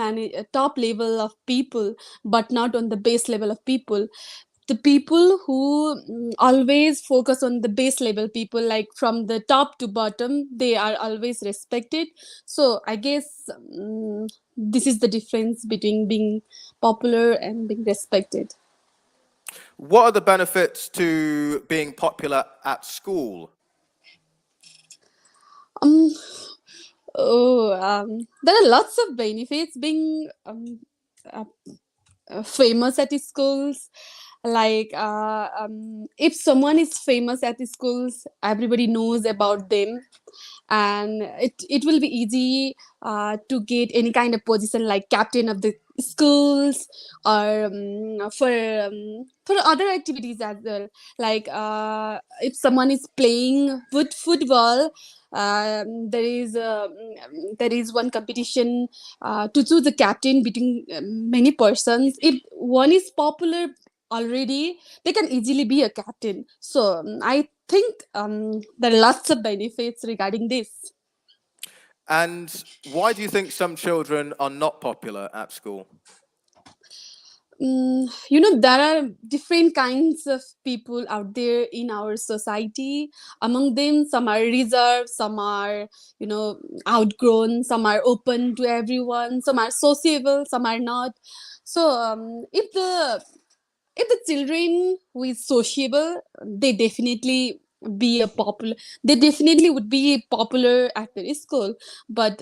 level of people, but not on the base level of people. The people who always focus on the base level people, like from the top to bottom, they are always respected. So I guess this is the difference between being popular and being respected. What are the benefits to being popular at school? um there are lots of benefits being uh, famous at schools. Like if someone is famous at schools, everybody knows about them, and it will be easy to get any kind of position like captain of the schools, or for other activities as well. Like if someone is playing football, there is one competition to choose a captain between many persons. If one is popular already, they can easily be a captain. So I think there are lots of benefits regarding this. And why do you think some children are not popular at school? There are different kinds of people out there in our society. Among them, some are reserved, some are outgrown, some are open to everyone, some are sociable, some are not. So if the if the children who is sociable, they definitely be a popular. They definitely would be popular at their school. But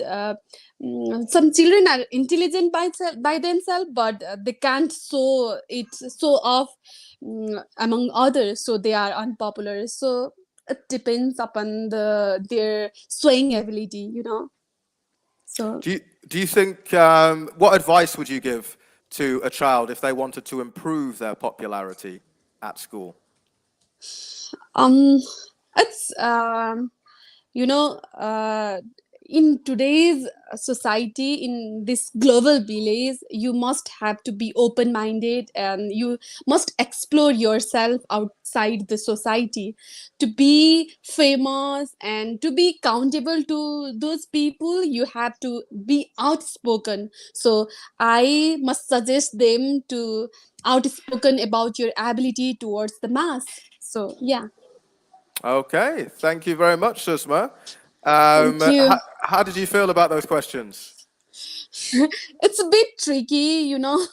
some children are intelligent by themselves, but they can't show off among others, so they are unpopular. So it depends upon their showing ability, you know. So Do you think what advice would you give to a child if they wanted to improve their popularity at school? it's you know in today's society, in this global village, you must have to be open minded, and you must explore yourself outside the society to be famous and to be accountable to those people. You have to be outspoken. So I must suggest them to outspoken about your ability towards the mass. So yeah. Okay, thank you very much, Susma. Thank you. How did you feel about those questions? It's a bit tricky, you know.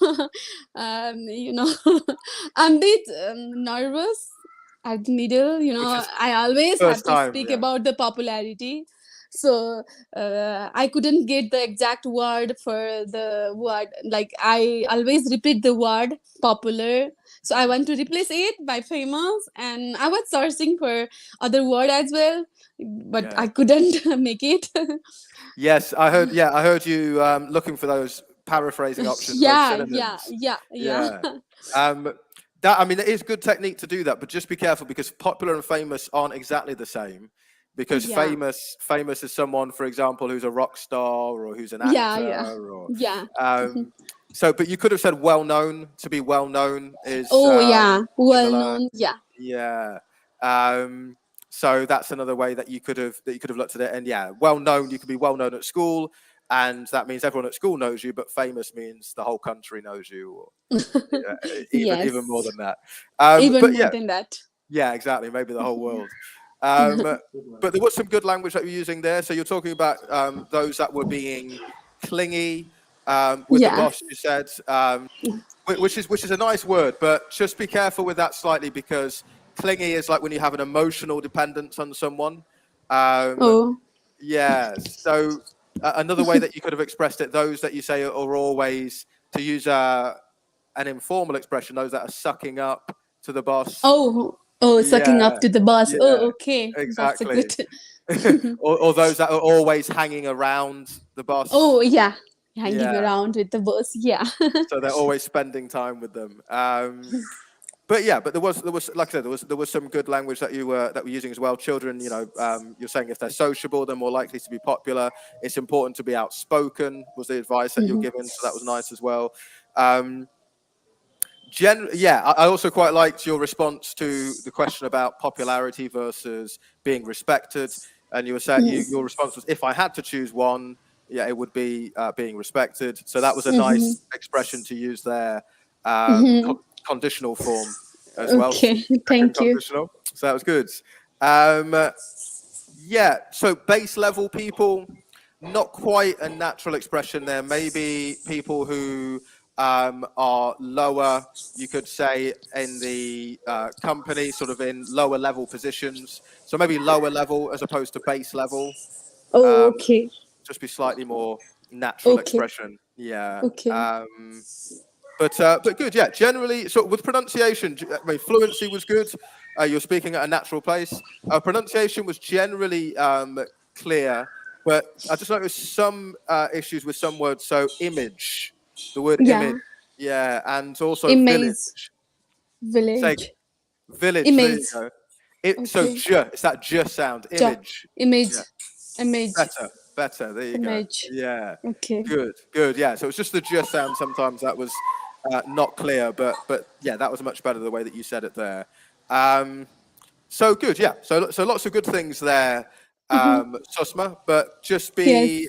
I'm a bit nervous at the middle. Which is I always have first to time, speak yeah. about the popularity. So I couldn't get the exact word for the word. Like I always repeat the word popular. So I want to replace it by famous, and I was searching for other word as well, but Yeah. I couldn't make it. Yes, I heard. Yeah, I heard you looking for those paraphrasing options, those Yeah, synonyms. yeah. Yeah. That, I mean, it is good technique to do that, but just be careful because popular and famous aren't exactly the same. Because Yeah. famous is someone, for example, who's a rock star or who's an Yeah, actor, or yeah. so. But you could have said well known. To be well known is Oh, yeah. Well similar. known. Yeah. Yeah. So that's another way that you could have looked at it. And yeah, well known, you could be well known at school, and that means everyone at school knows you. But famous means the whole country knows you, or even more Yes. than that. Even But more yeah, than that. yeah, exactly. Maybe the whole world. But there was some good language that you're using there. So you're talking about those that were being clingy with the Yeah. boss. You said, which is a nice word, but just be careful with that slightly because clingy is like when you have an emotional dependence on someone. Oh. Yeah. So another way that you could have expressed it, those that you say are always, to use an informal expression, those that are sucking up to the boss. Oh, sucking Yeah. up to the boss. Oh, Yeah. okay. That's a Exactly. good. or those that are always hanging around the boss. Oh, yeah. Hanging Yeah. around with the boss. Yeah. So they're always spending time with them. But yeah, but there was like I said, there was some good language that you were using as well. Children, you're saying if they're sociable, they're more likely to be popular. It's important to be outspoken was the advice that you're given, so that was nice as well. I also quite liked your response to the question about popularity versus being respected. And you were saying your response was, if I had to choose one, yeah, it would be being respected. So that was a nice expression to use there. Conditional form as well. Okay. Second Thank you. conditional. So that was good. Yeah. So base level people, not quite a natural expression there. Maybe people who are lower, you could say, in the company, sort of in lower level positions. So maybe lower level as opposed to base level. Oh, okay. Just be slightly more natural Okay. expression. Yeah. Okay. But good, yeah. Generally, so with pronunciation, I mean, fluency was good. You're speaking at a natural pace. Pronunciation was generally clear, but I just noticed some issues with some words. So image, the word Yeah. image, yeah, and also Image. village. Say Village. village. There you Image. go. So Okay. it's that j sound. Image. Image. Yeah. Image. Better. There you Image. go. Yeah. Okay. Good. Yeah. So it's just the j sound. Sometimes that was not clear, but yeah, that was much better the way that you said it there. So good. Yeah. So lots of good things there, Susma. But just be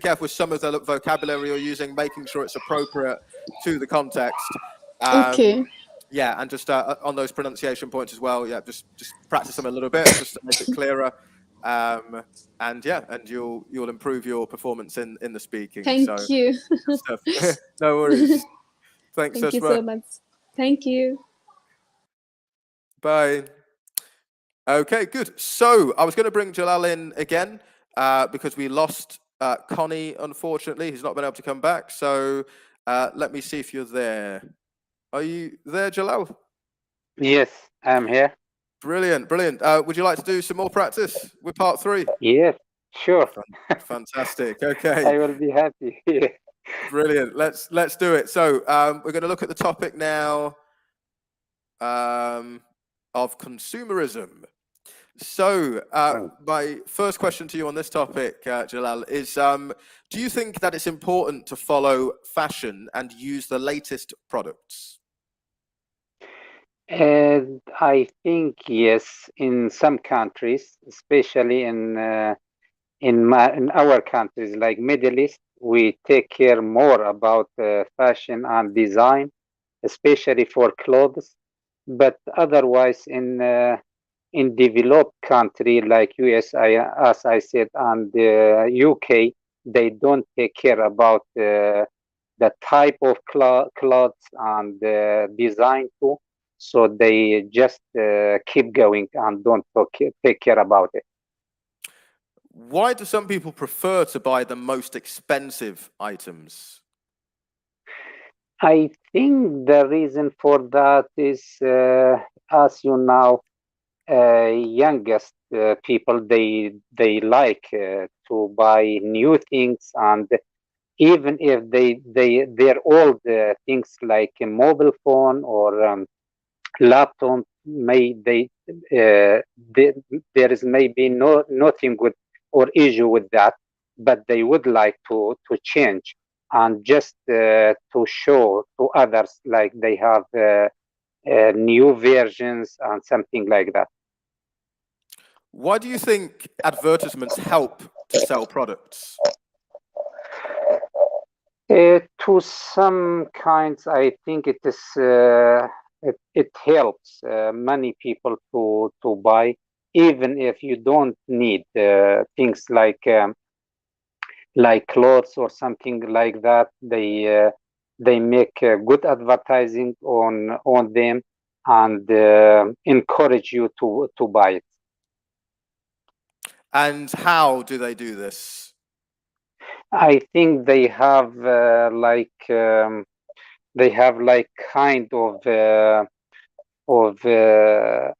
careful with some of the vocabulary you're using, making sure it's appropriate to the context. Okay. Yeah, and just on those pronunciation points as well. Yeah, just practice them a little bit, just to make it clearer. And you'll improve your performance in the speaking. Thank you. Stuff. No worries. Thanks, Thank you Susma. so much. Thank you. Bye. Okay, good. So I was going to bring Jalal in again because we lost Connie, unfortunately. He's not been able to come back. So let me see if you're there. Are you there, Jalal? Yes, I'm here. Brilliant, brilliant. Would you like to do some more practice with part 3? Yes, sure. Fantastic. Okay, I will be happy. Yeah. brilliant. Let's do it. So we're going to look at the topic now of consumerism. So my first question to you on this topic, Jalal, is do you think that it's important to follow fashion and use the latest products? And I think yes, in some countries, especially in our countries like Middle East, we take care more about fashion and design, especially for clothes. But otherwise, in developed country like US, as I said, and UK, they don't take care about the type of clothes and design too. So they just keep going and don't take care about it. Why do some people prefer to buy the most expensive items? I think the reason for that is, as you know, youngest people they like to buy new things, and even if they're old things like a mobile phone or laptop, they, there is maybe nothing with or issue with that, but they would like to change and just to show to others like they have new versions and something like that. Why do you think advertisements help to sell products? To some kinds, I think it is it helps many people to buy, even if you don't need things like clothes or something like that. They make good advertising on them and encourage you to buy it. And how do they do this? I think they have kind of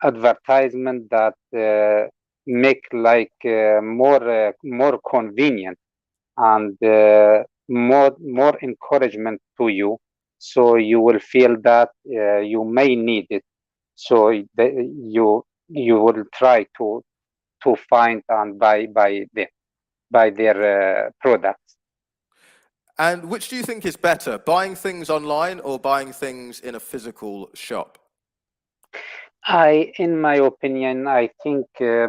advertisement that make like more convenient and more encouragement to you, so you will feel that you may need it, so you will try to find and buy their products. And which do you think is better, buying things online or buying things in a physical shop? In my opinion, I think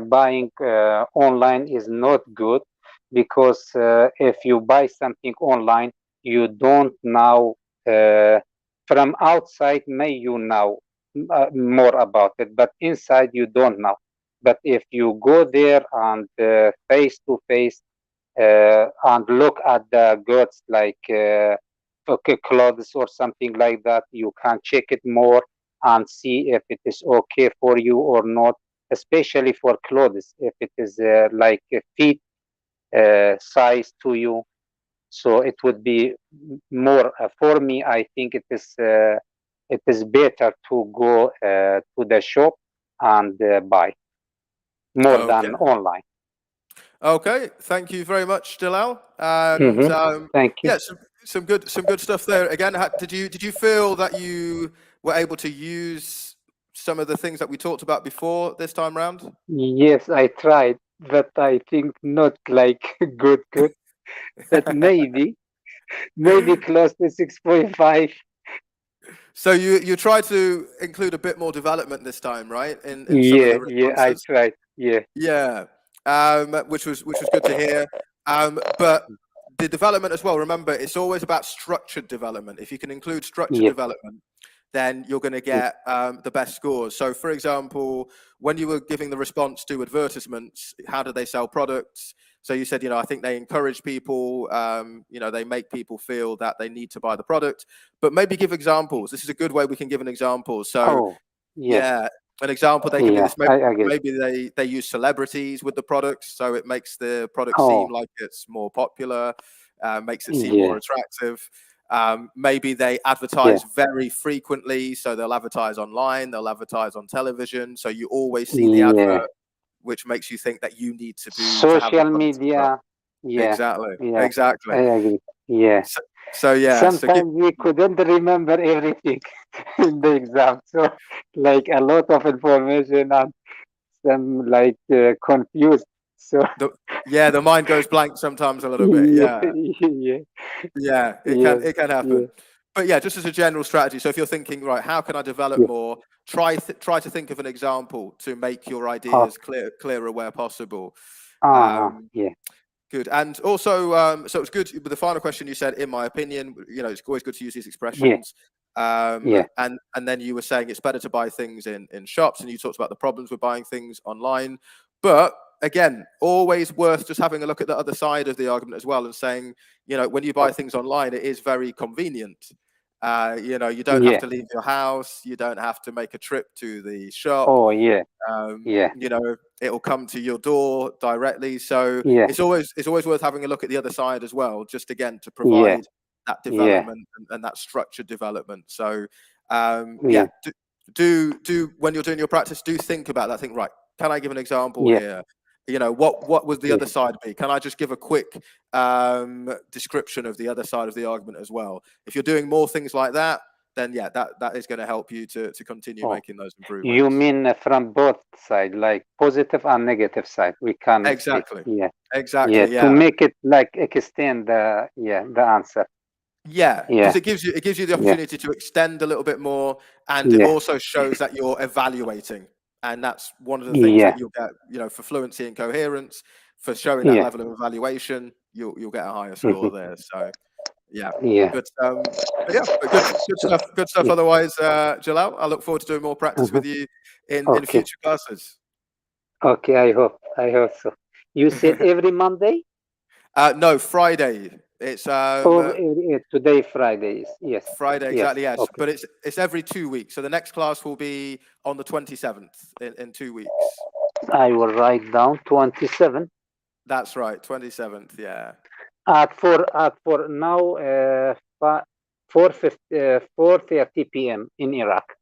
buying online is not good, because if you buy something online, you don't know from outside, may you know more about it, but inside you don't know. But if you go there and face to face and look at the goods like okay, clothes or something like that, you can check it more and see if it is okay for you or not, especially for clothes, if it is like a fit size to you. So it would be more for me. I think it is better to go to the shop and buy more Okay. than online. Okay, thank you very much, Jalal. And Thank you. yeah, some good stuff there. Again, did you feel that you were able to use some of the things that we talked about before this time round? Yes, I tried, but I think not like good, but maybe close to 6.5. So you tried to include a bit more development this time, right? In some of the Yeah, I responses. tried. Yeah. Yeah, which was good to hear. But the development as well. Remember, it's always about structured development. If you can include structured Yeah. development, then you're going to get the best scores. So, for example, when you were giving the response to advertisements, how do they sell products? So you said, I think they encourage people, they make people feel that they need to buy the product, but maybe give examples. This is a good way we can give an example. So, an example they can do this. Maybe they use celebrities with the products, so it makes the product seem like it's more popular, makes it seem more attractive. Maybe they advertise very frequently, so they'll advertise online, they'll advertise on television, so you always see the advert, which makes you think that you need to do social media. Exactly. I agree. Sometimes we couldn't remember everything in the exam, so like a lot of information and some like confused. So the mind goes blank sometimes a little bit. It can happen. But just as a general strategy, so if you're thinking, right, how can I develop more, try to think of an example to make your ideas clearer where possible. Good. And also, so it's good with the final question you said, in my opinion, it's always good to use these expressions. And then you were saying it's better to buy things in shops, and you talked about the problems with buying things online. But again, always worth just having a look at the other side of the argument as well, and saying, when you buy things online, it is very convenient. You don't have to leave your house, you don't have to make a trip to the shop. It'll come to your door directly. So it's always worth having a look at the other side as well, just again to provide that development and that structured development. So do when you're doing your practice, do think about that. Think, right, can I give an example here? What would the other side be? Can I just give a quick description of the other side of the argument as well? If you're doing more things like that, then that is going to help you to continue making those improvements. You mean from both sides, like positive and negative side? We can exactly. To make it like extend the answer. Because it gives you the opportunity to extend a little bit more, and it also shows that you're evaluating, and that's one of the things that you'll get, for fluency and coherence, for showing that level of evaluation, you'll get a higher score there. So good stuff. Otherwise, Jalal, I look forward to doing more practice with you in future classes. Okay, I hope so. You said every Monday? No, Friday. It's today Friday is Friday, exactly, yes. Okay. But it's every 2 weeks. So the next class will be on the 27th in 2 weeks. I will write down 27. That's right, 27th, At 4 now 4:30 p.m. in Iraq.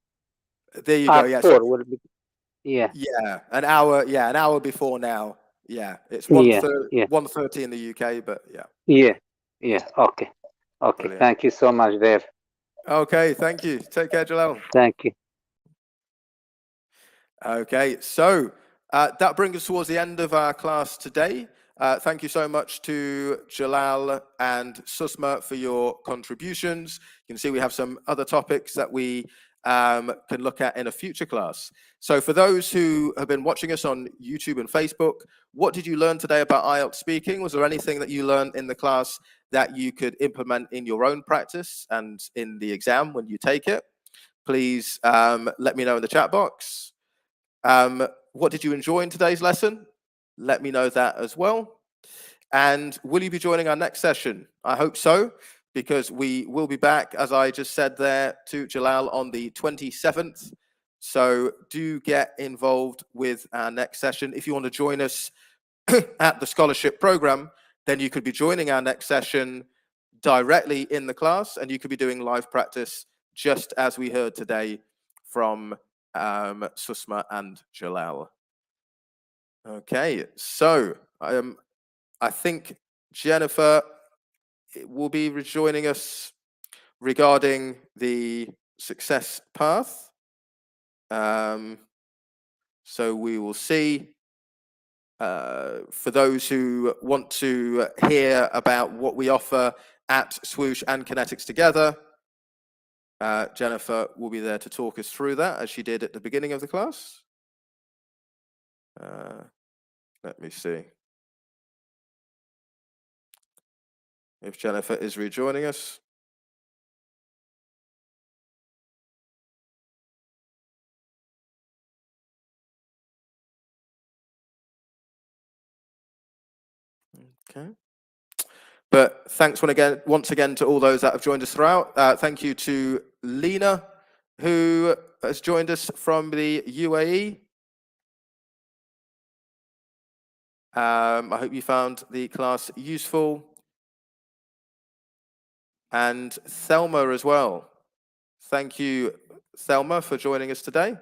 There you go. 4 will be, an hour before now. It's 1:30 in the UK, but okay. Brilliant. Thank you so much, Dave. Okay, thank you. Take care, Jalal. Thank you. Okay, so that brings us towards the end of our class today. Thank you so much to Jalal and Susma for your contributions. You can see we have some other topics that we can look at in a future class. So for those who have been watching us on YouTube and Facebook, what did you learn today about IELTS speaking? Was there anything that you learned in the class that you could implement in your own practice and in the exam when you take it? Please let me know in the chat box. What did you enjoy in today's lesson? Let me know that as well. And will you be joining our next session? I hope so, because we will be back, as I just said there, to Jalal on the 27th. So do get involved with our next session. If you want to join us at the scholarship program, then you could be joining our next session directly in the class, and you could be doing live practice just as we heard today from Susma and Jalal. Okay, so I think Jennifer will be rejoining us regarding the success path. So we will see. For those who want to hear about what we offer at Swoosh and Connetics together, Jennifer will be there to talk us through that, as she did at the beginning of the class. Let me see if Jennifer is rejoining us. Okay. But thanks once again to all those that have joined us throughout. Thank you to Lena, who has joined us from the UAE. I hope you found the class useful. And Thelma as well. Thank you, Thelma, for joining us today.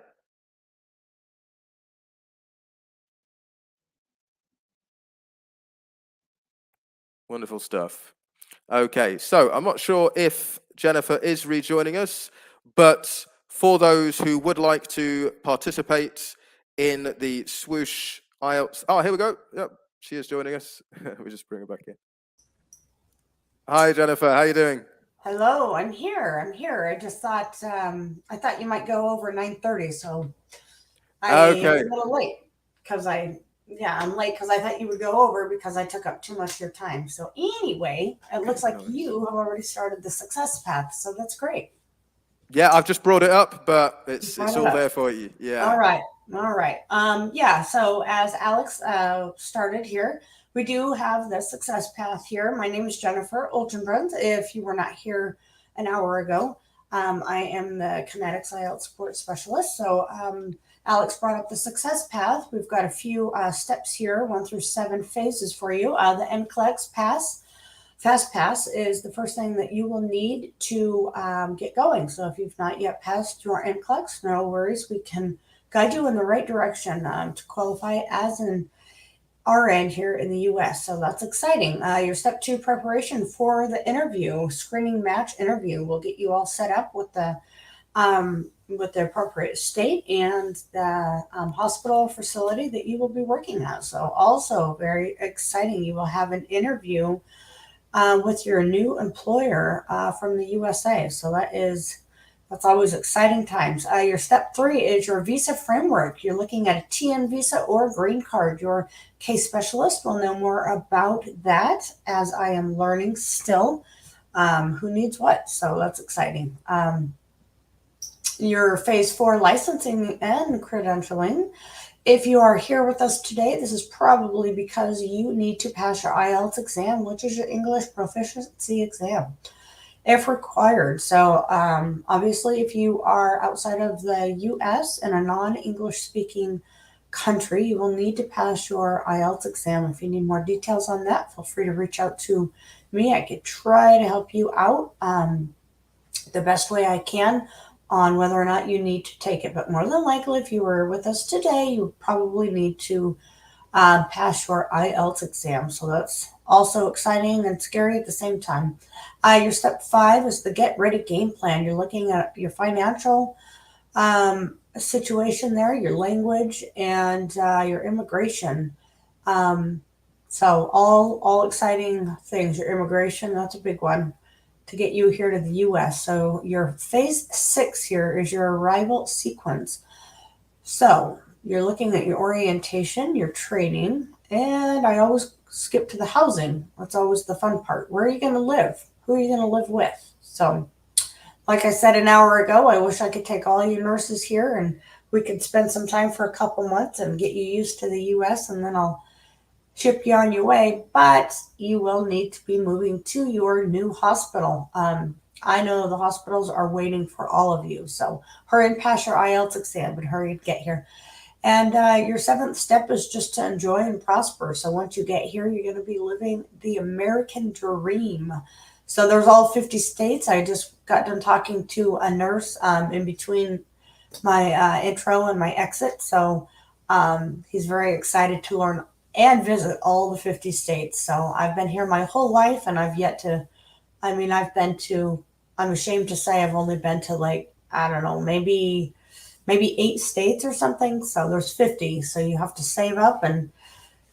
Wonderful stuff. Okay, so I'm not sure if Jennifer is rejoining us, but for those who would like to participate in the Swoosh IELTS, oh, here we go. Yep, she is joining us. We just bring her back in. Hi, Jennifer. How are you doing? Hello, I'm here. I just thought I thought you might go over 9:30, so I'm a little late because I'm late because I thought you would go over because I took up too much of your time. So anyway, it looks like you have already started the success path, so that's great. Yeah, I've just brought it up, but it's all there for you. Yeah. All right. Yeah. So as Alex started here, we do have the success path here. My name is Jennifer Oltenbrunn. If you were not here an hour ago, I am the Connetics IELTS support specialist. So Alex brought up the success path. We've got a few steps here, 1 through 7 phases for you. The NCLEX pass. Fast Pass is the first thing that you will need to get going. So if you've not yet passed your NCLEX, no worries. We can guide you in the right direction to qualify as an RN here in the U.S. So that's exciting. Your step 2 preparation for the interview, screening match interview, will get you all set up with the appropriate state and the hospital facility that you will be working at. So also very exciting. You will have an interview with your new employer from the USA. So that's always exciting times. Your step 3 is your visa framework. You're looking at a TN visa or green card. Your case specialist will know more about that as I am learning still who needs what. So that's exciting. Your phase 4 licensing and credentialing. If you are here with us today, this is probably because you need to pass your IELTS exam, which is your English proficiency exam, if required. So obviously, if you are outside of the U.S. in a non-English speaking country, you will need to pass your IELTS exam. If you need more details on that, feel free to reach out to me. I could try to help you out the best way I can on whether or not you need to take it. But more than likely, if you were with us today, you probably need to pass your IELTS exam. So that's also exciting and scary at the same time. Your step 5 is the get ready game plan. You're looking at your financial situation there, your language, and your immigration. So all exciting things. Your immigration, that's a big one to get you here to the U.S. So your phase 6 here is your arrival sequence. So you're looking at your orientation, your training, and I always skip to the housing. That's always the fun part. Where are you going to live? Who are you going to live with? So like I said an hour ago, I wish I could take all you nurses here and we could spend some time for a couple months and get you used to the U.S. and then I'll ship you on your way, but you will need to be moving to your new hospital. I know the hospitals are waiting for all of you, so hurry and pass your IELTS exam, but hurry to get here. And your 7th step is just to enjoy and prosper. So once you get here, you're going to be living the American dream. So there's all 50 states. I just got done talking to a nurse in between my intro and my exit. So he's very excited to learn and visit all the 50 states. So I've been here my whole life and I'm ashamed to say I've only been to I don't know, maybe 8 states or something. So there's 50. So you have to save up and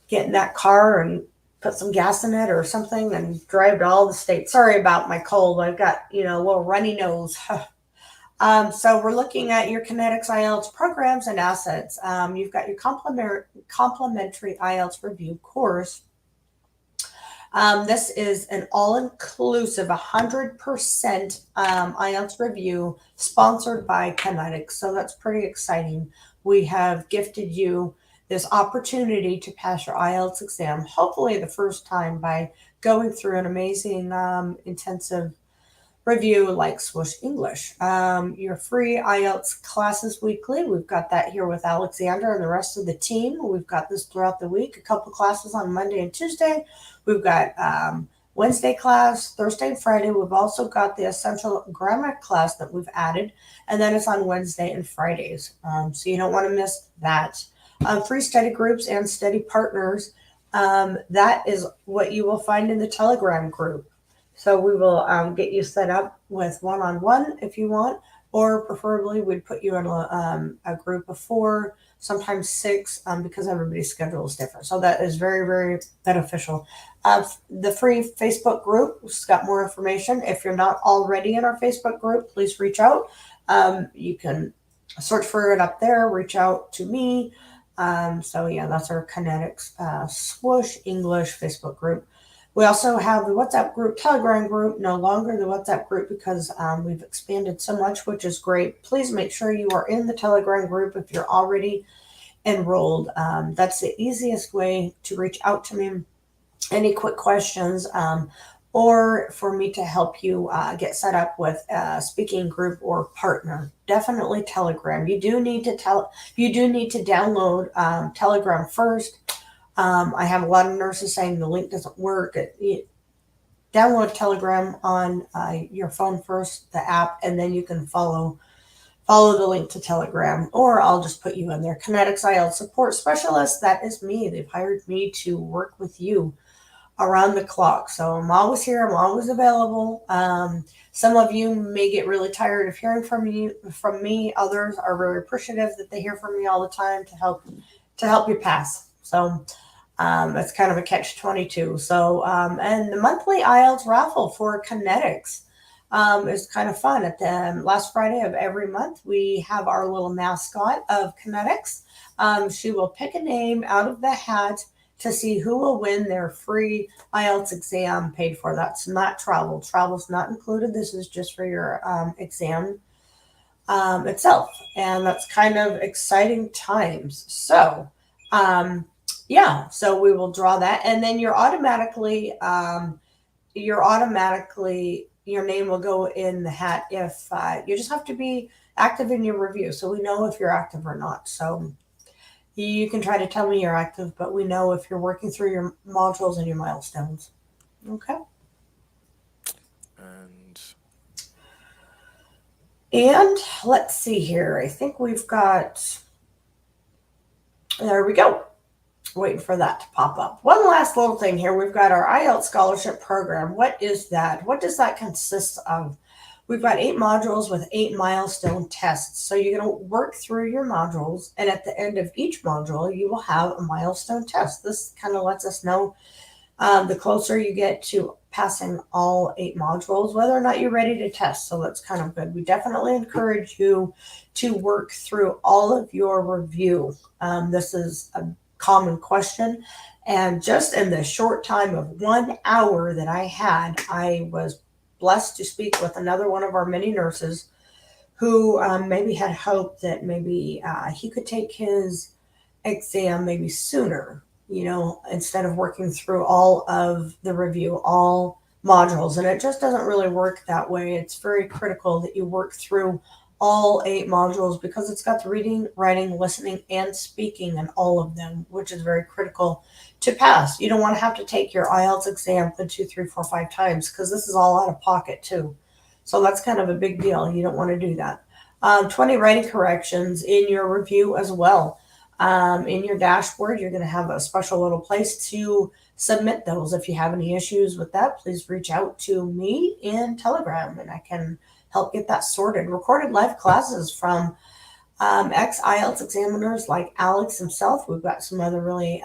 get in that car and put some gas in it or something and drive to all the states. Sorry about my cold. I've got, a little runny nose. So we're looking at your Connetics IELTS programs and assets. You've got your complimentary IELTS review course. This is an all-inclusive 100% IELTS review sponsored by Connetics. So that's pretty exciting. We have gifted you this opportunity to pass your IELTS exam, hopefully the first time, by going through an amazing intensive review like Swoosh English. Your free IELTS classes weekly. We've got that here with Alexander and the rest of the team. We've got this throughout the week. A couple classes on Monday and Tuesday. We've got Wednesday class, Thursday and Friday. We've also got the essential grammar class that we've added, and then it's on Wednesday and Fridays. So you don't want to miss that. Free study groups and study partners. That is what you will find in the Telegram group. So we will get you set up with one-on-one if you want, or preferably we'd put you in a group of 4, sometimes 6, because everybody's schedule is different. So that is very, very beneficial. The free Facebook group has got more information. If you're not already in our Facebook group, please reach out. You can search for it up there, reach out to me. So yeah, that's our Connetics Swoosh English Facebook group. We also have the WhatsApp group, Telegram group, no longer the WhatsApp group because we've expanded so much, which is great. Please make sure you are in the Telegram group if you're already enrolled. That's the easiest way to reach out to me. Any quick questions or for me to help you get set up with a speaking group or partner. Definitely Telegram. You do need to download Telegram first. I have a lot of nurses saying the link doesn't work. Download Telegram on your phone first, the app, and then you can follow the link to Telegram, or I'll just put you in there. Connetics IELTS Support Specialist, that is me. They've hired me to work with you around the clock. So I'm always here. I'm always available. Some of you may get really tired of hearing from me. Others are very appreciative that they hear from me all the time to help you pass. So it's kind of a catch-22. So, and the monthly IELTS raffle for Connetics is kind of fun. At the last Friday of every month, we have our little mascot of Connetics. She will pick a name out of the hat to see who will win their free IELTS exam paid for. That's not travel. Travel's not included. This is just for your exam itself. And that's kind of exciting times. So, yeah, so we will draw that, and then your name will go in the hat if you just have to be active in your review, so we know if you're active or not. So you can try to tell me you're active, but we know if you're working through your modules and your milestones. Okay. And let's see here. I think we've got. There we go. Waiting for that to pop up. One last little thing here. We've got our IELTS scholarship program. What is that? What does that consist of? We've got 8 modules with 8 milestone tests. So you're going to work through your modules, and at the end of each module, you will have a milestone test. This kind of lets us know the closer you get to passing all 8 modules, whether or not you're ready to test. So that's kind of good. We definitely encourage you to work through all of your review. This is a common question, and just in the short time of 1 hour that I had, I was blessed to speak with another one of our many nurses who maybe had hope that maybe he could take his exam maybe sooner, instead of working through all of the review, all modules. And it just doesn't really work that way. It's very critical that you work through all 8 modules because it's got the reading, writing, listening, and speaking in all of them, which is very critical to pass. You don't want to have to take your IELTS exam 2, 3, 4, 5 times because this is all out of pocket too. So that's kind of a big deal. You don't want to do that. 20 writing corrections in your review as well. In your dashboard, you're going to have a special little place to submit those. If you have any issues with that, please reach out to me in Telegram and I can help get that sorted. Recorded live classes from ex-IELTS examiners like Alex himself. We've got some other really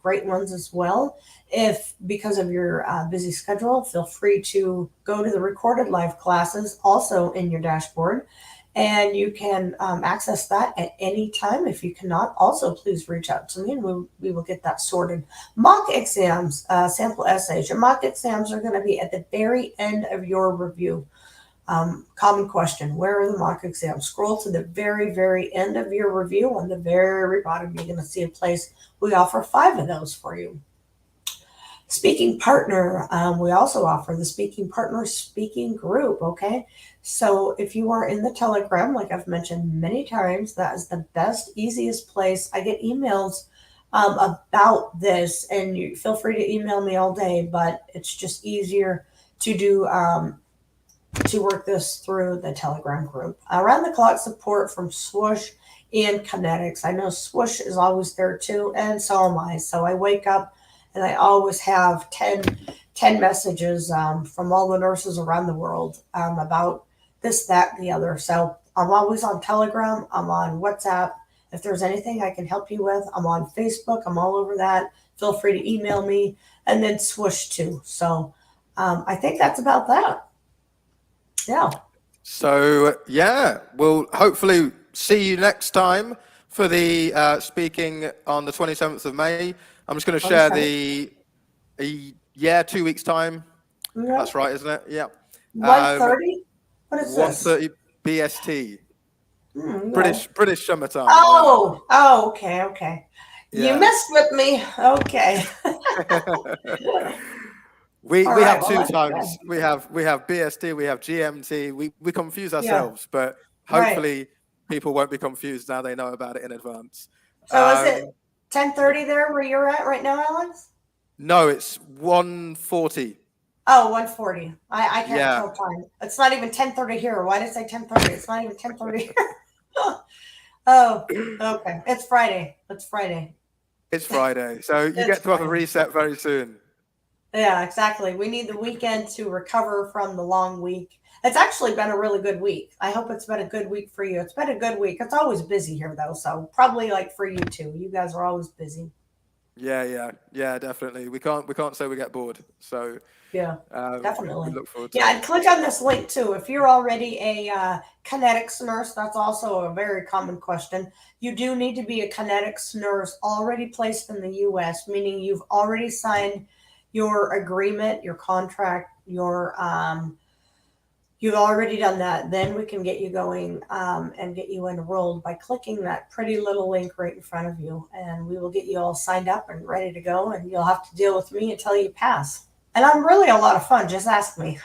great ones as well. If because of your busy schedule, feel free to go to the recorded live classes also in your dashboard. And you can access that at any time. If you cannot, also please reach out to me and we will get that sorted. Mock exams, sample essays. Your mock exams are going to be at the very end of your review. Common question, where are the mock exams? Scroll to the very, very end of your review. On the very bottom, you're going to see a place. We offer 5 of those for you. Speaking partner, we also offer the speaking partner speaking group. Okay. So if you are in the Telegram, like I've mentioned many times, that is the best, easiest place. I get emails about this, and you feel free to email me all day, but it's just easier to do to work this through the Telegram group. Around the clock support from Swoosh and Connetics. I know Swoosh is always there too, and so am I. So I wake up and I always have 10 messages from all the nurses around the world about this, that, and the other. So I'm always on Telegram. I'm on WhatsApp. If there's anything I can help you with, I'm on Facebook. I'm all over that. Feel free to email me, and then Swoosh too. So I think that's about that. Yeah. So yeah, we'll hopefully see you next time for the speaking on the 27th of May. I'm just going to share the 2 weeks time. Yeah. That's right, isn't it? Yeah. 1:30. What is 1:30 BST. this? British summertime. Oh, okay. Yeah. You messed with me. Okay. We All right, have well, two that's times. We have BST, we have GMT. We confuse ourselves, but hopefully people won't be confused now they know about it in advance. So is it 10:30 there where you're at right now, Alex? No, it's 1:40. Oh, 1:40. I can't Yeah. tell time. It's not even 10:30 here. Why did I say 10:30? It's not even 10:30 here. Oh, okay. It's Friday. It's Friday. It's Friday. So you It's get to have a Friday. reset very soon. Yeah, exactly. We need the weekend to recover from the long week. It's actually been a really good week. I hope it's been a good week for you. It's been a good week. It's always busy here though, so probably like for you too. You guys are always busy. Yeah, definitely. We can't say we get bored. So Yeah, definitely. we look forward to Yeah, it. and click on this link too. If you're already a Connetics nurse, that's also a very common question. You do need to be a Connetics nurse already placed in the U.S., meaning you've already signed your agreement, your contract, you've already done that. Then we can get you going and get you enrolled by clicking that pretty little link right in front of you, and we will get you all signed up and ready to go. And you'll have to deal with me until you pass. And I'm really a lot of fun. Just ask me.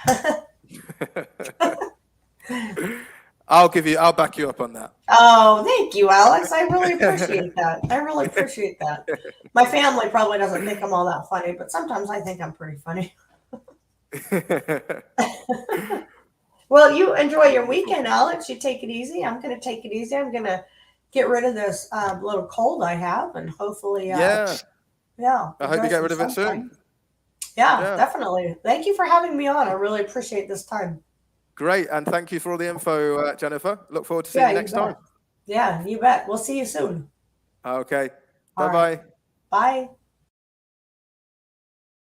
I'll back you up on that. Oh, thank you, Alex. I really appreciate that. I really appreciate that. My family probably doesn't think I'm all that funny, but sometimes I think I'm pretty funny. Well, you enjoy your weekend, Alex. You take it easy. I'm going to take it easy. I'm going to get rid of this little cold I have, and hopefully, yeah. I hope you get rid of it soon. Yeah, definitely. Thank you for having me on. I really appreciate this time. Great, and thank you for all the info, Jennifer. Look forward to seeing you next time. Yeah, you bet. We'll see you soon. Okay. All Bye-bye. right. Bye.